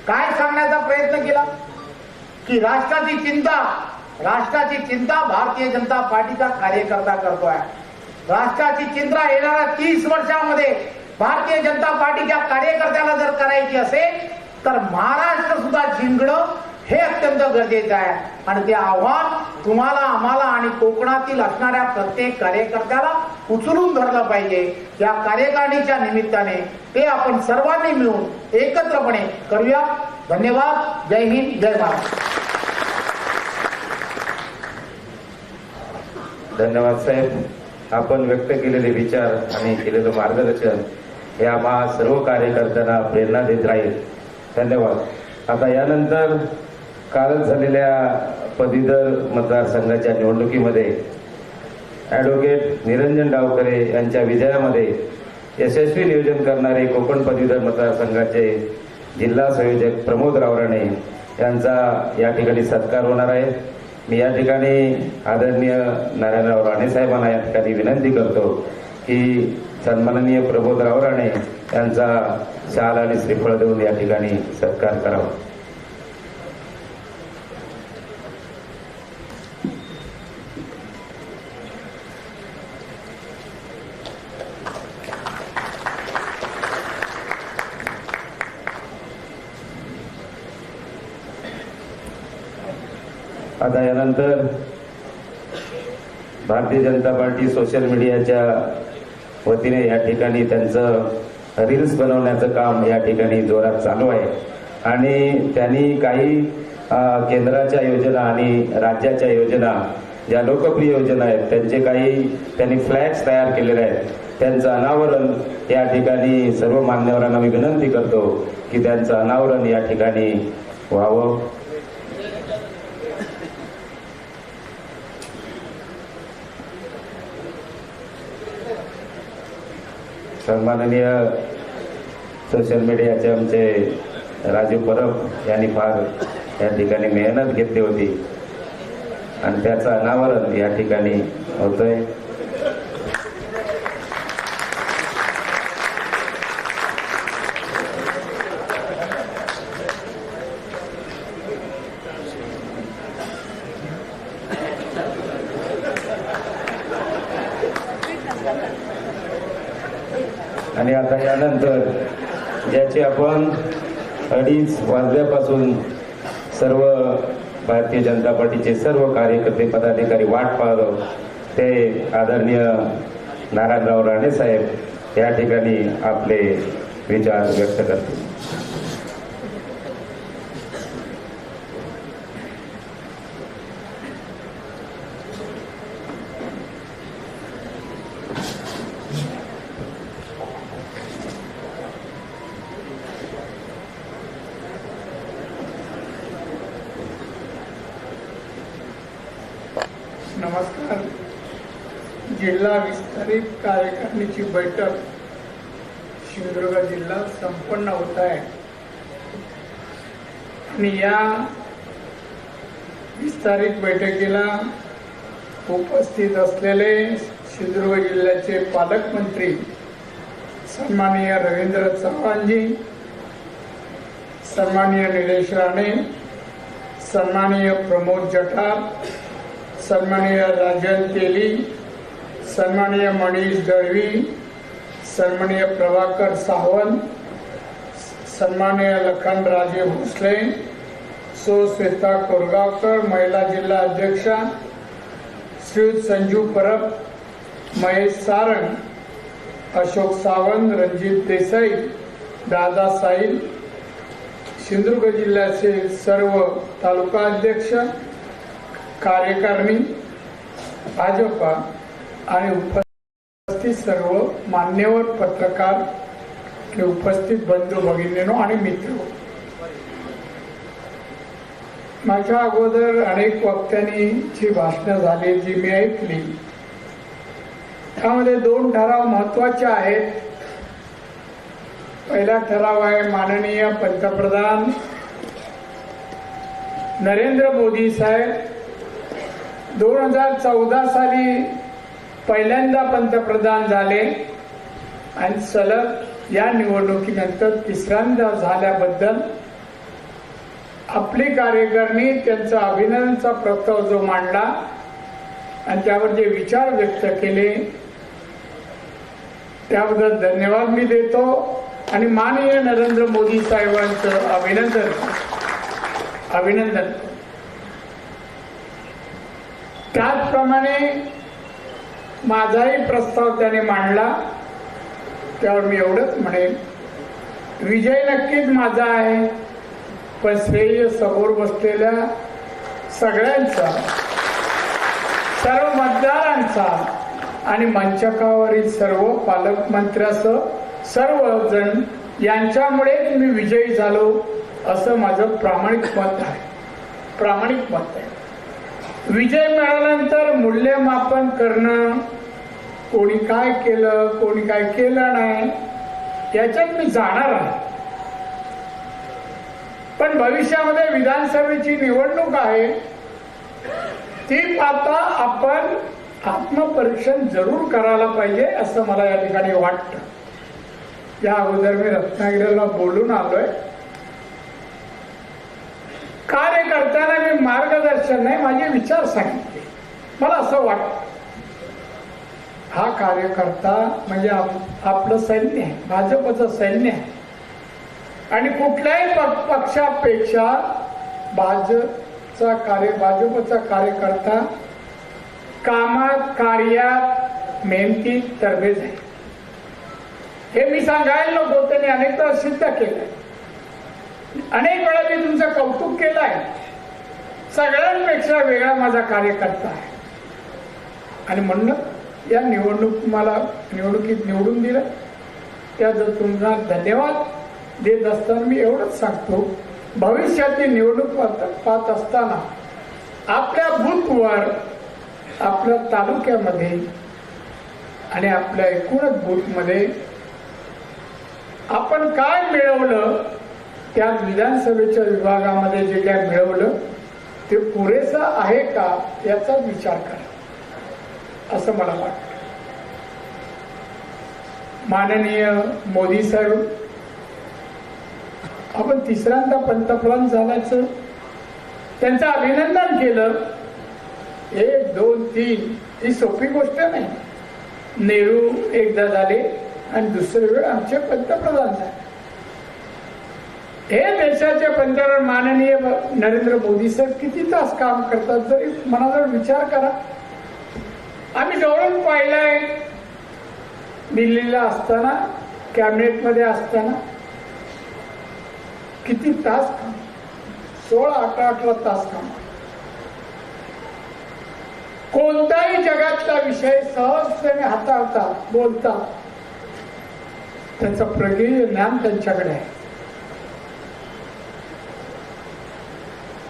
काय सांगण्याचा प्रयत्न केला की राष्ट्राची चिंता भारतीय जनता पार्टीचा कार्यकर्ता करतोय. राष्ट्राची चिंता येणाऱ्या 30 वर्षामध्ये भारतीय जनता पार्टीच्या कार्यकर्त्याला जर करायची असेल तर महाराष्ट्र सुद्धा जिंकणं हे अत्यंत गरजेचं आहे. आणि ते आव्हान तुम्हाला आम्हाला आणि कोकणातील असणाऱ्या प्रत्येक कार्यकर्त्याला उचलून धरलं पाहिजे. या कार्यकारिणीच्या निमित्ताने ते आपण सर्वांनी मिळून एकत्रपणे करूया. धन्यवाद. जय हिंद, जय महाराष्ट्र. धन्यवाद साहेब. आपण व्यक्त केलेले विचार आणि केलेलं मार्गदर्शन हे आम्हा सर्व कार्यकर्त्यांना प्रेरणा देत राहील. धन्यवाद. आता यानंतर कालच झालेल्या पदवीधर मतदारसंघाच्या निवडणुकीमध्ये ॲडव्होकेट निरंजन डावकरे यांच्या विजयामध्ये यशस्वी नियोजन करणारे कोकण पदवीधर मतदारसंघाचे जिल्हा संयोजक प्रमोद रावराणे यांचा या ठिकाणी सत्कार होणार आहे. मी या ठिकाणी आदरणीय नारायणराव राणे साहेबांना या ठिकाणी विनंती करतो की सन्माननीय प्रमोद रावराणे यांचा शाल आणि श्रीफळ देऊन या ठिकाणी सत्कार करावा. आता यानंतर भारतीय जनता पार्टी सोशल मीडियाच्या वतीने या ठिकाणी त्यांचं रील्स बनवण्याचं काम या ठिकाणी जोरात चालू आहे आणि त्यांनी काही केंद्राच्या योजना आणि राज्याच्या योजना ज्या लोकप्रिय योजना आहेत त्यांनी फ्लॅग्स तयार केलेले आहेत. त्यांचं अनावरण या ठिकाणी सर्व मान्यवरांना मी विनंती करतो की त्यांचं अनावरण या ठिकाणी व्हावं. सन्माननीय सोशल मीडियाचे आमचे राजू परब यांनी फार या ठिकाणी मेहनत घेतली होती आणि त्याचं अनावरण या ठिकाणी होतंय. आणि आता यानंतर ज्याची आपण 2:30 वाजल्यापासून सर्व भारतीय जनता पार्टीचे सर्व कार्यकर्ते पदाधिकारी वाट पाहतो ते आदरणीय नारायणराव राणे साहेब या ठिकाणी आपले विचार व्यक्त करतील. नमस्कार. जिल्हा विस्तारित कार्यकारिणीची बैठक सिंधुदुर्ग जिल्ह्यात संपन्न होत आहे आणि या विस्तारित बैठकीला उपस्थित असलेले सिंधुदुर्ग जिल्ह्याचे पालकमंत्री सन्माननीय रवींद्र चव्हाणजी, सन्माननीय निलेश राणे, सन्माननीय प्रमोद जठार, सन्माननीय राजन तेली, सन्माननीय मनीष दळवी, सन्माननीय प्रभाकर सावंत, सन्माननीय लखनराजे भोसले, श्वेता कोरगावकर, महिला जिल्हा अध्यक्षा श्री संजू परब, महेश सारंग, अशोक सावंत, रणजित देसाई, दादा साईल, सिंधुदुर्ग जिल्ह्याचे सर्व तालुका अध्यक्ष, कार्यकारिणी, भाजपा आणि उपस्थित सर्व मान्यवर पत्रकार आणि उपस्थित बंधू भगिनींनो आणि मित्र, माझ्या अगोदर अनेक वक्त्यांनी जी भाषणं झाली जी मी ऐकली त्यामध्ये 2 ठराव महत्वाचे आहेत. पहिला ठराव आहे माननीय पंतप्रधान नरेंद्र मोदी साहेब 2014 साली पहिल्यांदा पंतप्रधान झाले आणि सलग या निवडणुकीनंतर तिसऱ्यांदा झाल्याबद्दल आपली कार्यकारिणी त्यांचा अभिनंदनचा प्रस्ताव जो मांडला आणि त्यावर जे विचार व्यक्त केले त्याबद्दल धन्यवाद मी देतो आणि माननीय नरेंद्र मोदी साहेबांचं अभिनंदन. त्याचप्रमाणे माझाही प्रस्ताव त्याने मांडला त्यावर मी एवढंच म्हणेन, विजय नक्कीच माझा आहे पण श्रेय समोर बसलेल्या सगळ्यांचा, सर्व मतदारांचा आणि मंचकावरील सर्व पालकमंत्र्यासह सर्वजण यांच्यामुळेच मी विजयी झालो असं माझं प्रामाणिक मत आहे. विजय मिळाल्यानंतर मूल्यमापन करणं, कोणी काय केलं कोणी काय केलं नाही याच्यात मी जाणार आहे. पण भविष्यामध्ये विधानसभेची निवडणूक आहे ती पाहता आपण आत्मपरीक्षण जरूर करायला पाहिजे असं मला या ठिकाणी वाटतं. या अगोदर मी रत्नागिरीला बोलून आलोय. कार्यकर्त्यांना मी मार्गदर्शन नाही माझे विचार सांगितले. मला असं वाटतं हा कार्यकर्ता म्हणजे आपलं सैन्य आहे, भाजपचं सैन्य आहे आणि कुठल्याही पक्षापेक्षा भाजपचा कार्यकर्ता कामात कार्यात मेहनती तरबेज आहे. हे मी सांगायला नको, त्यांनी अनेक वेळा सिद्ध केलंय, अनेक वेळा मी तुमचं कौतुक केलंय. सगळ्यांपेक्षा वेगळा माझा कार्यकर्ता आहे आणि म्हणून या निवडणुकीत निवडून दिलं त्याचं तुमचा धन्यवाद देत असताना मी एवढंच सांगतो, भविष्याची निवडणूक पाहत असताना आपल्या बूथवर, आपल्या तालुक्यामध्ये आणि आपल्या एकूणच बूथमध्ये आपण काय मिळवलं, त्या विधानसभेच्या विभागामध्ये जे काय मिळवलं ते पुरेसं आहे का याचा विचार करा असं मला वाटतं. माननीय मोदी साहेब, आपण तिसऱ्यांदा पंतप्रधान झाल्याचं त्यांचं अभिनंदन केलं. 1, 2, 3 ही सोपी गोष्ट नाही. नेहरू एकदा झाले आणि दुसरी वेळ आमचे पंतप्रधान झाले. हे देशाचे पंतप्रधान माननीय नरेंद्र मोदी साहेब किती तास काम करतात जरी मनाजवळ विचार करा. आम्ही जवळून पाहिलंय, दिल्लीला असताना, कॅबिनेटमध्ये असताना किती तास काम, 16-18 तास काम. कोणताही जगातला विषय सहजतेने हाताळतात, बोलतात, त्याचं प्रगीय ज्ञान त्यांच्याकडे आहे.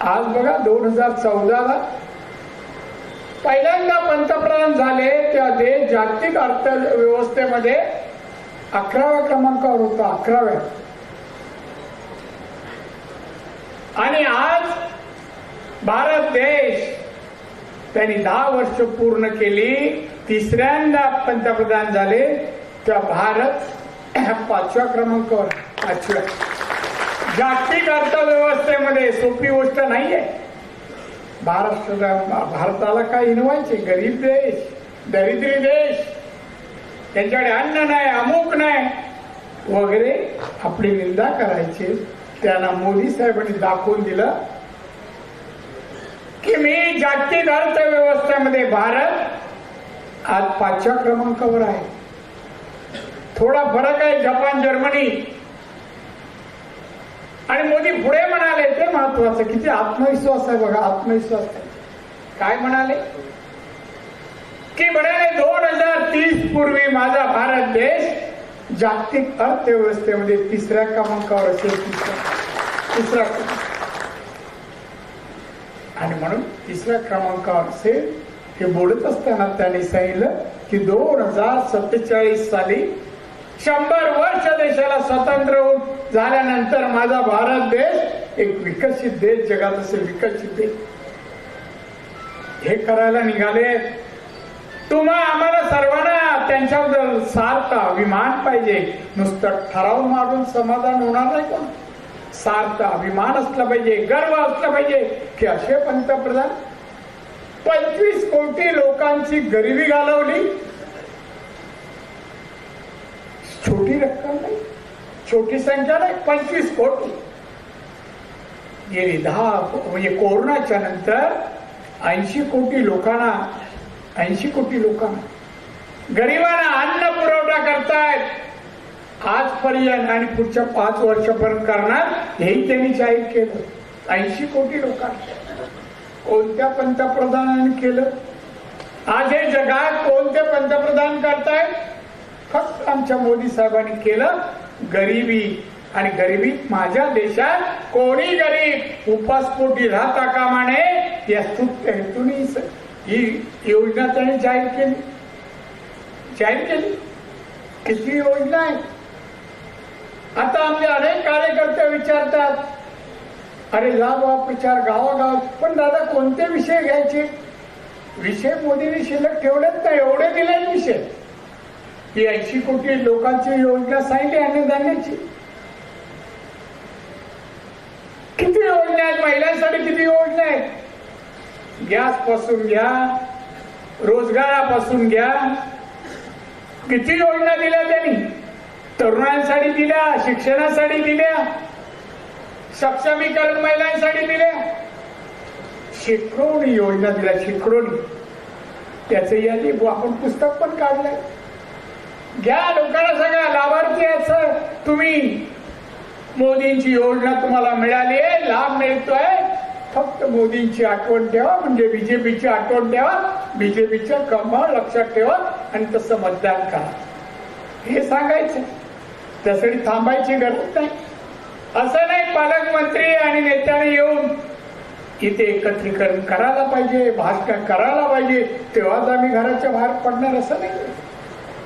आज बघा 2014ला पहिल्यांदा पंतप्रधान झाले तेव्हा देश जागतिक अर्थव्यवस्थेमध्ये 11व्या क्रमांकावर होता, 11व्या. आणि आज भारत देश त्यांनी 10 वर्ष पूर्ण केली, तिसऱ्यांदा पंतप्रधान झाले तेव्हा भारत 5व्या क्रमांकावर, 5व्या. जागतिक अर्थव्यवस्थेमध्ये सोपी गोष्ट नाहीये. भारताला काय हिनवायचे, गरीब देश, दरिद्री देश, त्यांच्याकडे अन्न नाही, अमुक नाही वगैरे आपली निंदा करायची. त्यांना मोदी साहेबांनी दाखवून दिलं की मी जागतिक अर्थव्यवस्थेमध्ये भारत आज 5व्या क्रमांकावर आहे. थोडा फरक आहे जपान, जर्मनी. आणि मोदी पुढे म्हणाले, ते महत्वाचं, किती आत्मविश्वास आहे बघा, आत्मविश्वास आहे. काय म्हणाले की म्हणाले 2030 पूर्वी माझा भारत देश जागतिक अर्थव्यवस्थेमध्ये 3ऱ्या क्रमांकावर असेल. तिसरा आणि म्हणून 3ऱ्या क्रमांकावर असेल हे बोलत असताना त्यांनी सांगितलं की 2047 साली 100 वर्ष देशाला स्वातंत्र्य झाल्यानंतर माझा भारत देश एक विकसित देश जगात असेल, विकसित देश. हे करायला निघाले. तुम्हा आम्हाला सर्वांना त्यांच्याबद्दल सार्थ अभिमान पाहिजे. नुसतं ठराव मारून समाधान होणार नाही. कोण सार्थ अभिमान असला पाहिजे, गर्व असला पाहिजे की असे पंतप्रधान 25 कोटी लोकांची गरिबी घालवली. छोटी रक्कम नाही, छोटी संख्या नाही, 25 कोटी. गेली 10 म्हणजे कोरोनाच्या नंतर 80 कोटी लोकांना गरिबांना अन्न पुरवठा करतायत आजपर्यंत आणि पुढच्या 5 वर्षापर्यंत करणार हेही त्यांनी जाहीर केलं. 80 कोटी लोकांना. कोणत्या पंतप्रधानांनी केलं? आज हे जगात कोणते पंतप्रधान करतायत? फक्त आमच्या मोदी साहेबांनी केलं. गरिबी आणि गरिबीत माझ्या देशात कोणी गरीब उपासपोटी राहता कामा नये या स्तुत्य हेतून ही योजना त्यांनी जाहीर केली. किती योजना आहे. आता आमचे अनेक कार्यकर्ते विचारतात, अरे जा बा प्रचार गावागावात, पण दादा कोणते विषय घ्यायचे? विषय मोदींनी शिल्लक ठेवलेत नाही, एवढे दिले विषय. ही 80 कोटी लोकांची योजना सांगितली अन्नधान्याची. किती योजना आहेत महिलांसाठी, किती योजना आहेत. गॅस पासून घ्या, रोजगारापासून घ्या, किती योजना दिल्या त्यांनी. तरुणांसाठी दिल्या, शिक्षणासाठी दिल्या, सक्षमीकरण महिलांसाठी दिल्या, शेकडोनी योजना दिल्या, शेकडोनी. त्याचं यादी आपण पुस्तक पण काढलंय. घ्या, लोकांना सांगा लाभार्थी असं तुम्ही मोदींची योजना तुम्हाला मिळाली आहे, लाभ मिळतोय, फक्त मोदींची आठवण ठेवा, म्हणजे बीजेपीची आठवण ठेवा, बीजेपीच्या कमळ लक्षात ठेवा आणि तसं मतदान करा, हे सांगायचं. त्यासाठी थांबायची गरज नाही. असं नाही पालकमंत्री आणि नेत्यांनी येऊन इथे एकत्रीकरण करायला पाहिजे, भाषण करायला पाहिजे, तेव्हाच आम्ही घराच्या बाहेर पडणार असं नाही.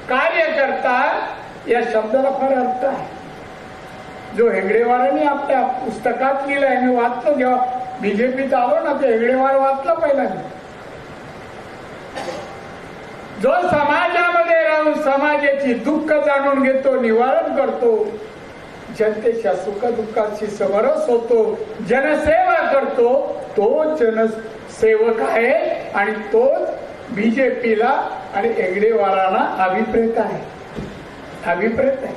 कार्यकर्ता या शब्दाला फार अर्थ आहे. जो हेगडेवारांनी आपल्या पुस्तकात लिहिलाय, मी वाचतो जेव्हा बीजेपीत आलो ना, ते हेगडेवार वाचलं पहिल्यांदा. जो समाजामध्ये राहून समाजाची दुःख जाणून घेतो, निवारण करतो, जनतेच्या सुख दुःखाची समरस होतो, जनसेवा करतो, तो जनसेवक आहे आणि तोच बीजेपीला आणि हेगडेवारांना अभिप्रेत आहे. अभिप्रेत आहे.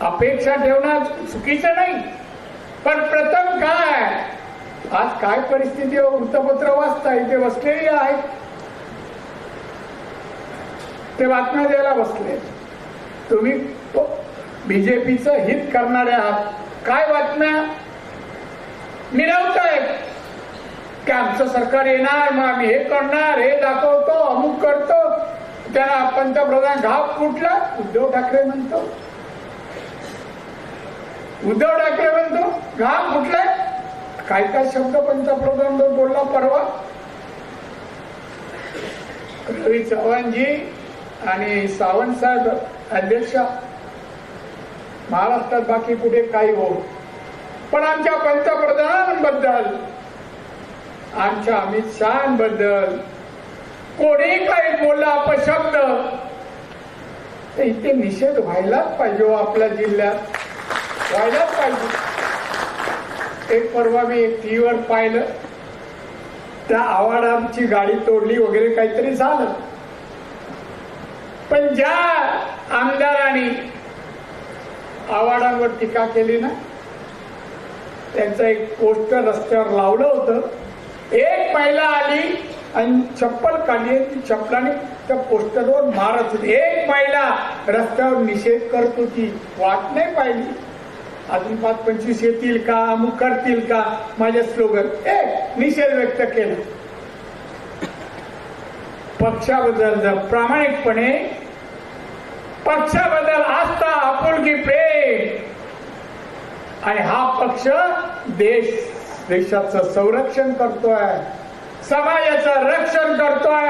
अपेक्षा ठेवणं चुकीचं नाही, पण प्रथम काय, आज काय परिस्थिती, वृत्तपत्र वाचता, इथे बसलेली आहेत, ते बातम्या द्यायला बसले. तुम्ही बीजेपीचं हित करणारे आहात, काय बातम्या मिळवताय की आमचं सरकार येणार, मग आम्ही हे करणार, हे दाखवतो, अमुक करतो. त्यांना पंतप्रधान घाव फुटला, उद्धव ठाकरे म्हणतो, उद्धव ठाकरे म्हणतो घाम फुटलाय. काय काय शब्द पंतप्रधान बोलला परवा. रवी चव्हाणजी आणि सावंत साहेब अध्यक्ष, महाराष्ट्रात बाकी कुठे काही हो, पण आमच्या पंतप्रधानांबद्दल, आमच्या अमित शहाबद्दल कोणी काही बोलला अपशब्द, तर इथे निषेध व्हायलाच पाहिजे. आपल्या जिल्ह्यात व्हायलाच पाहिजे. एक परवा मी एक टीव्हीवर पाहिलं, त्या आव्हाडांची गाडी तोडली वगैरे काहीतरी झालं, पण ज्या आमदारांनी आव्हाडांवर टीका केली ना, त्यांचं एक पोस्टर रस्त्यावर लावलं होतं. एक महिला आली आणि चप्पल काढली, ती चप्पलाने त्या पोस्टरवर मारत होती. एक महिला रस्त्यावर निषेध करत होती, वाट नाही पाहिली. अजून 5-25 येतील का, अमुक करतील का, माझ्या स्लोगन निषेध व्यक्त केला. पक्षाबद्दल जर प्रामाणिकपणे, पक्षाबद्दल आस्था, आपुलकी, प्रेम, आणि हा पक्ष देशाचं संरक्षण करतोय, समाजाचं रक्षण करतोय,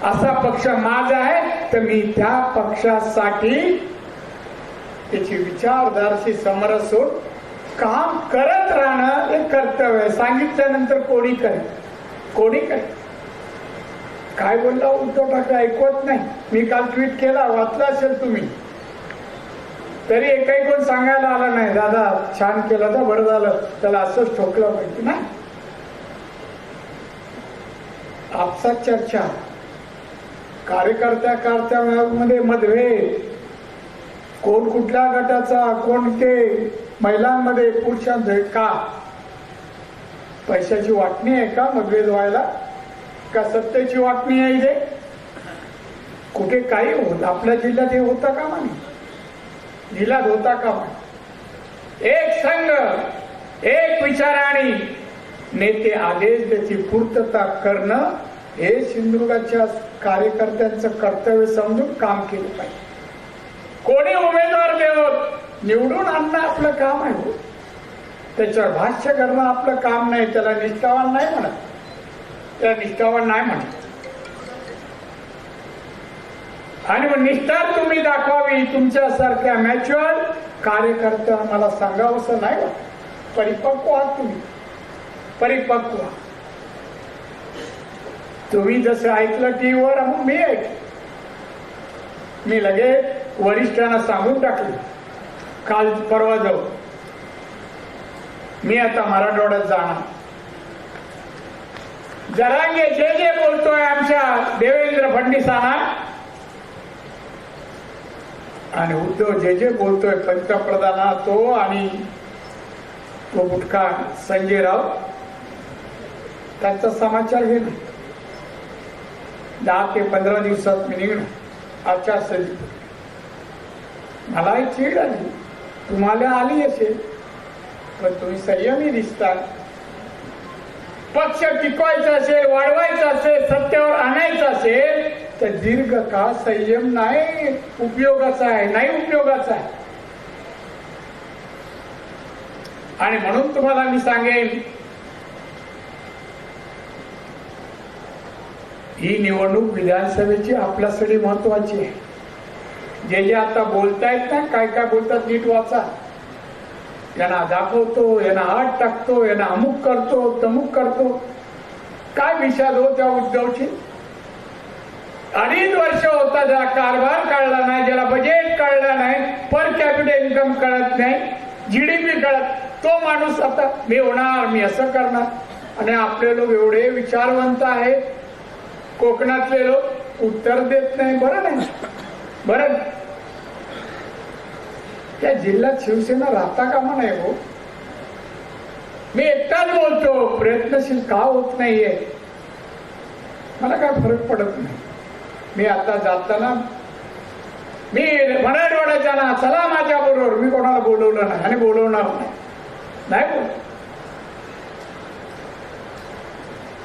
असा पक्ष माझा आहे, तर मी त्या पक्षासाठी त्याची विचारधाराशी समरस होऊन काम करत राहणं हे कर्तव्य आहे. सांगितल्यानंतर कोणी करेल, कोणी करेल. काय बोलला उद्धव ठाकरे ऐकवत नाही. मी काल ट्विट केला, वाचला असेल तुम्ही, तरी एकही कोण सांगायला आला नाही, दादा छान केलं तर बरं झालं, त्याला असंच ठोकलं पाहिजे. नाही, आपसात चर्चा, कार्यकर्त्यामध्ये मतभेद, कोण कुठल्या गटाचा, कोण ते महिलांमध्ये, पुरुषांमध्ये, का पैशाची वाटणी आहे का मतभेद व्हायला, का सत्तेची वाटणी आहे इथे? कुठे काही होत आपल्या जिल्ह्यात हे होता का म्हणे, जिल्ह्यात होता का म्हणे. एक संघ, एक विचाराने नेते आदेश त्याची पूर्तता करणं हे सिंधुदुर्गाच्या कार्यकर्त्यांचं कर्तव्य समजून काम केलं पाहिजे. कोणी उमेदवार देवत निवडून आणणं आपलं काम आहे, त्याच्यावर भाष्य करणं आपलं काम नाही. त्याला निष्ठावान नाही म्हणत, त्याला निष्ठावान नाही म्हणत. आणि मग निष्ठा तुम्ही दाखवावी. तुमच्यासारख्या मॅच्युअर कार्यकर्त्यांना मला सांगावं असं नाही वाटत. परिपक्व आहात तुम्ही, परिपक्व. तुम्ही जसं ऐकलं टीव्हीवर, मग मी ऐकलं. मी लगेच वरिष्ठांना सांगून टाकले, काल परवा जाऊ, मी आता मराठवाड्यात जाणार. जरांगे जे जे बोलतोय आमच्या देवेंद्र फडणवीसांना, आणि उद्धव जे जे बोलतोय पंतप्रधाना, तो आणि तो बुटका संजय राऊत, त्यांचा समाचार घेणं. 10 ते 15 दिवसात मी निघणार आचारसंहिता. मला एक चीड आली, तुम्हाला आली असेल, पण तुम्ही संयमी दिसतात. पक्ष टिकवायचा असेल, वाढवायचा असेल, सत्तेवर आणायचं असेल तर दीर्घकाळ संयम नाही उपयोगाचा आहे, नाही उपयोगाचा आहे. आणि म्हणून तुम्हाला मी सांगेन, ही निवडणूक विधानसभेची आपल्यासाठी महत्वाची आहे. जे आता बोलतायत ना, काय काय बोलतात नीट वाचा. यांना दाखवतो, यांना आत टाकतो, यांना अमुक करतो, तमुक करतो. काय विषाद हो त्या उद्धवची. 2.5 वर्ष होता, ज्याला कारभार कळला नाही, ज्याला बजेट कळलं नाही, पर कॅपिटल इन्कम कळत नाही, GDP कळत, तो माणूस आता मी होणार, मी असं करणार. आणि आपले लोक एवढे विचारवंत आहेत, कोकणातले लोक उत्तर देत नाही. बरं नाही, बरं त्या जिल्ह्यात शिवसेना राहता कामा नाही हो. मी एकटाच बोलतो, प्रयत्नशील का होत नाहीये, मला काय फरक पडत नाही. मी आता जाताना मी मराठवाड्याच्या ना, चला माझ्या बरोबर, मी कोणाला बोलवलं नाही आणि बोलवणार नाही बोल.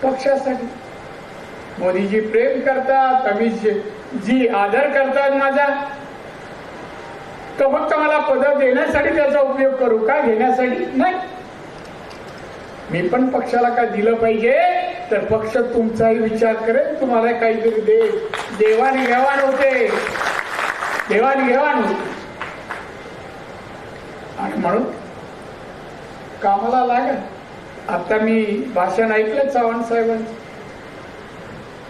पक्षासाठी मोदीजी प्रेम करतात, अमित जी आदर करतात माझा, तो फक्त मला पद देण्यासाठी त्याचा उपयोग करू का, घेण्यासाठी नाही. मी पण पक्षाला काय दिलं पाहिजे तर पक्ष तुमचाही विचार करेल, तुम्हाला काहीतरी दे. देवाणघेवाण होते, देवाणघेवाण होते. आणि म्हणून कामाला लागेल. आता मी भाषण ऐकलं चव्हाण साहेबांचं,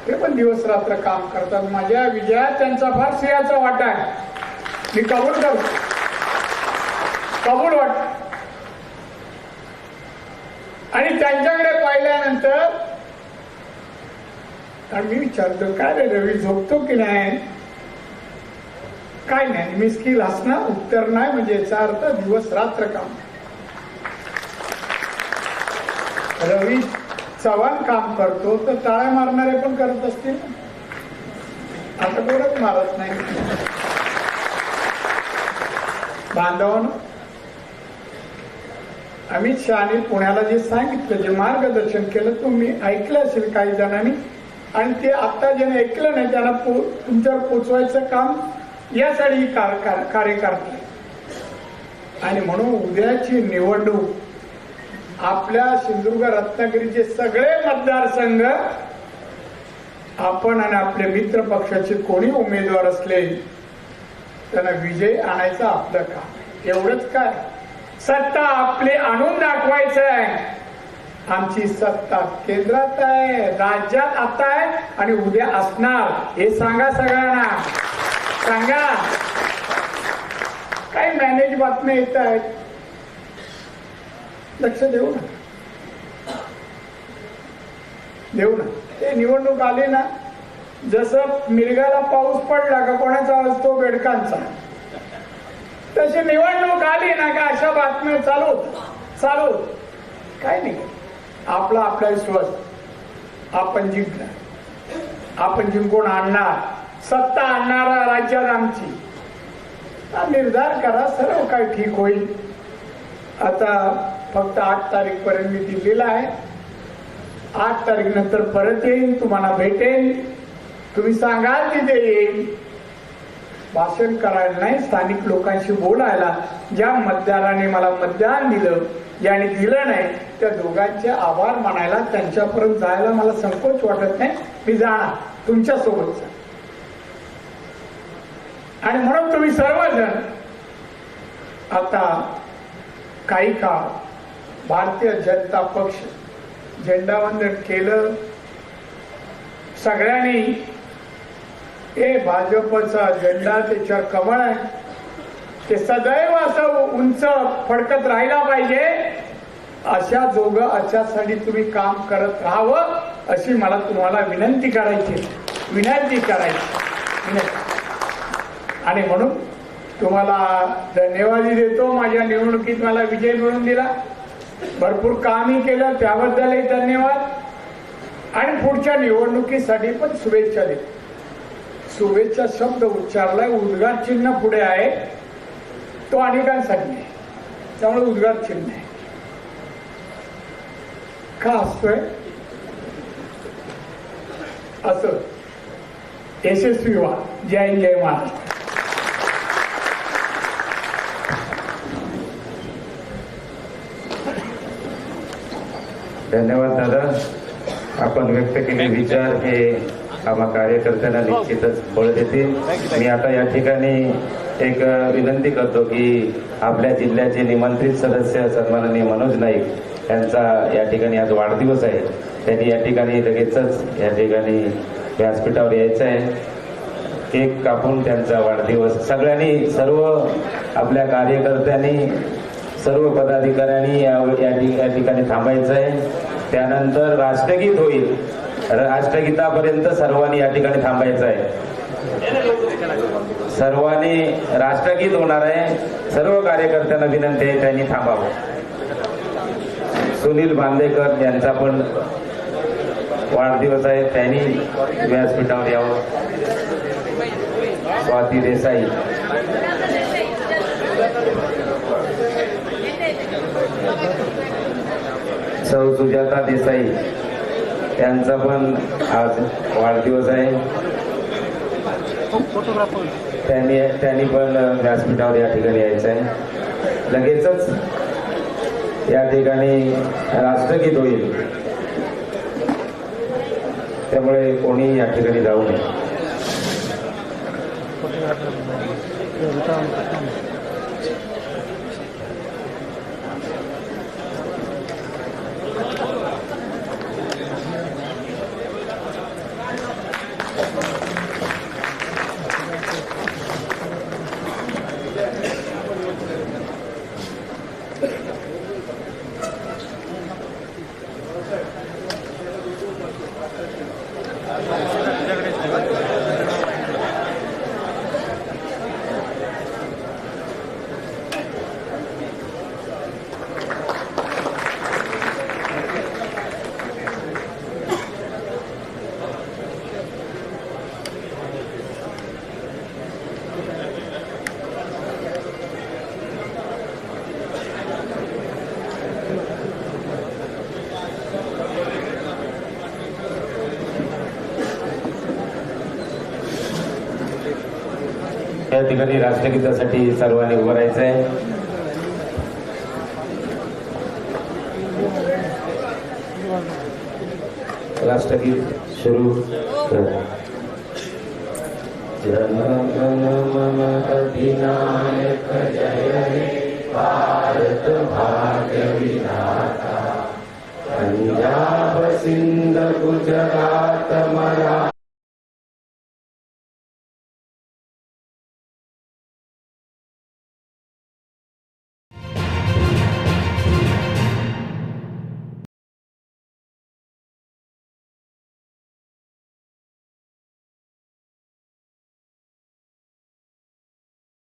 ते पण दिवस रात्र काम करतात. माझ्या विजयात त्यांचा फार सिंहाचा वाटा आहे, मी कबूल करतो, कबूल वाटत. आणि त्यांच्याकडे पाहिल्यानंतर आणि मी विचारतो, काय रे रवी, झोपतो की नाही? काय नाही, मिस्किल असणार, उत्तर नाही. म्हणजे याचा अर्थ दिवस रात्र काम. रवी चव्हाण काम करतो तर टाळ्या मारणारे पण करत असतील. आता कोणच मारत नाही. बांधवांनो, अमित शहाने पुण्याला जे सांगितलं, जे मार्गदर्शन केलं, तुम्ही ऐकलं असेल काही जणांनी. आणि ते आता ज्याने ऐकलं नाही त्यांना तुमच्यावर पोचवायचं काम यासाठी कार्य करते. आणि म्हणून उद्याची निवडणूक आपल्या सिंधुदुर्ग रत्नागिरीचे सगळे मतदारसंघ आपण आणि आपले मित्र पक्षाचे कोणी उमेदवार असले त्यांना विजय आणायचं आपलं काम. एवढंच काय, सत्ता आपली आणून दाखवायचं आहे. आमची सत्ता केंद्रात आहे, राज्यात आता आहे आणि उद्या असणार, हे सांगा सगळ्यांना, सांगा. काही मॅनेज बातम्या येत आहेत, लक्ष देऊ ना, देऊ ना. ते निवडणूक आली ना, जसं मिरगाला पाऊस पडला का कोणाचा असतो, बेडकांचा, तशी निवडणूक आली ना का अशा बातम्या चालू. काय नाही, आपला विश्वास, आपण जिंकणार, आपण जिंकून आणणार, सत्ता आणणारा राज्यात आमची. निर्धार करा, सर्व काय ठीक होईल. आता फक्त 8 तारीख पर्यंत मी दिलेला आहे. 8 तारीख नंतर परत येईन, तुम्हाला भेटेन, तुम्ही सांगाल तिथे येईल. भाषण करायला नाही, स्थानिक लोकांशी बोलायला. ज्या मतदाराने मला मतदान दिलं, ज्याने दिलं नाही, त्या दोघांचे आभार मानायला, त्यांच्यापर्यंत जायला मला संकोच वाटत नाही. मी जाणार तुमच्यासोबत. आणि म्हणून तुम्ही सर्वजण आता काही काळ भारतीय जनता पक्ष झेंडावंदन केलं. सगळ्यांनी हे भाजपचा झेंडा, त्याच्यावर कमळ आहे, ते सदैव असं उंच फडकत राहिला पाहिजे. अशा अशासाठी तुम्ही काम करत राहावं, अशी मला तुम्हाला विनंती करायची. आणि म्हणून तुम्हाला धन्यवाद देतो. माझ्या निवडणुकीत मला विजय मिळवून दिला, भरपूर कामही केलं, त्याबद्दलही धन्यवाद. आणि पुढच्या निवडणुकीसाठी पण शुभेच्छा देतो. शुभेच्छा शब्द उच्चारलाय, उद्गार चिन्ह पुढे आहे, तो अनेकांसाठी आहे, त्यामुळे उद्गार चिन्ह आहे. का असतोय असं? यशस्वी व्हा. जय हिंद, जय महाराष्ट्र. धन्यवाद दादा. आपण व्यक्त केलेले विचार हे आम्हा कार्यकर्त्यांना निश्चितच बळ देतील. मी आता या ठिकाणी एक विनंती करतो की आपल्या जिल्ह्याचे निमंत्रित सदस्य सन्माननीय मनोज नाईक यांचा या ठिकाणी आज वाढदिवस आहे. त्यांनी या ठिकाणी लगेचच या ठिकाणी व्यासपीठावर यायचं आहे. केक कापून त्यांचा वाढदिवस सगळ्यांनी, सर्व आपल्या कार्यकर्त्यांनी, सर्व पदाधिकाऱ्यांनी या ठिकाणी थांबायचं आहे. त्यानंतर राष्ट्रगीत होईल. राष्ट्रगीतापर्यंत सर्वांनी या ठिकाणी थांबायचं आहे. सर्वांनी राष्ट्रगीत होणार आहे. सर्व कार्यकर्त्यांना विनंती आहे त्यांनी थांबावं. सुनील बांदेकर यांचा पण वाढदिवस आहे, त्यांनी व्यासपीठावर यावं. स्वाती देसाई, सौ सुजाता देसाई यांचा पण आज वाढदिवस आहे. त्यांनी पण व्यासपीठावर या ठिकाणी यायचं आहे. लगेचच या ठिकाणी राष्ट्रगीत होईल, त्यामुळे कोणी या ठिकाणी जाऊ नये. या ठिकाणी राष्ट्रगीतासाठी सर्वांनी उभं राहायचं आहे. राष्ट्रगीत सुरू. जनगण मन अधिनायक जय हे भारत भाग्य विधाता. पंजाब सिंध गुजरात मराठा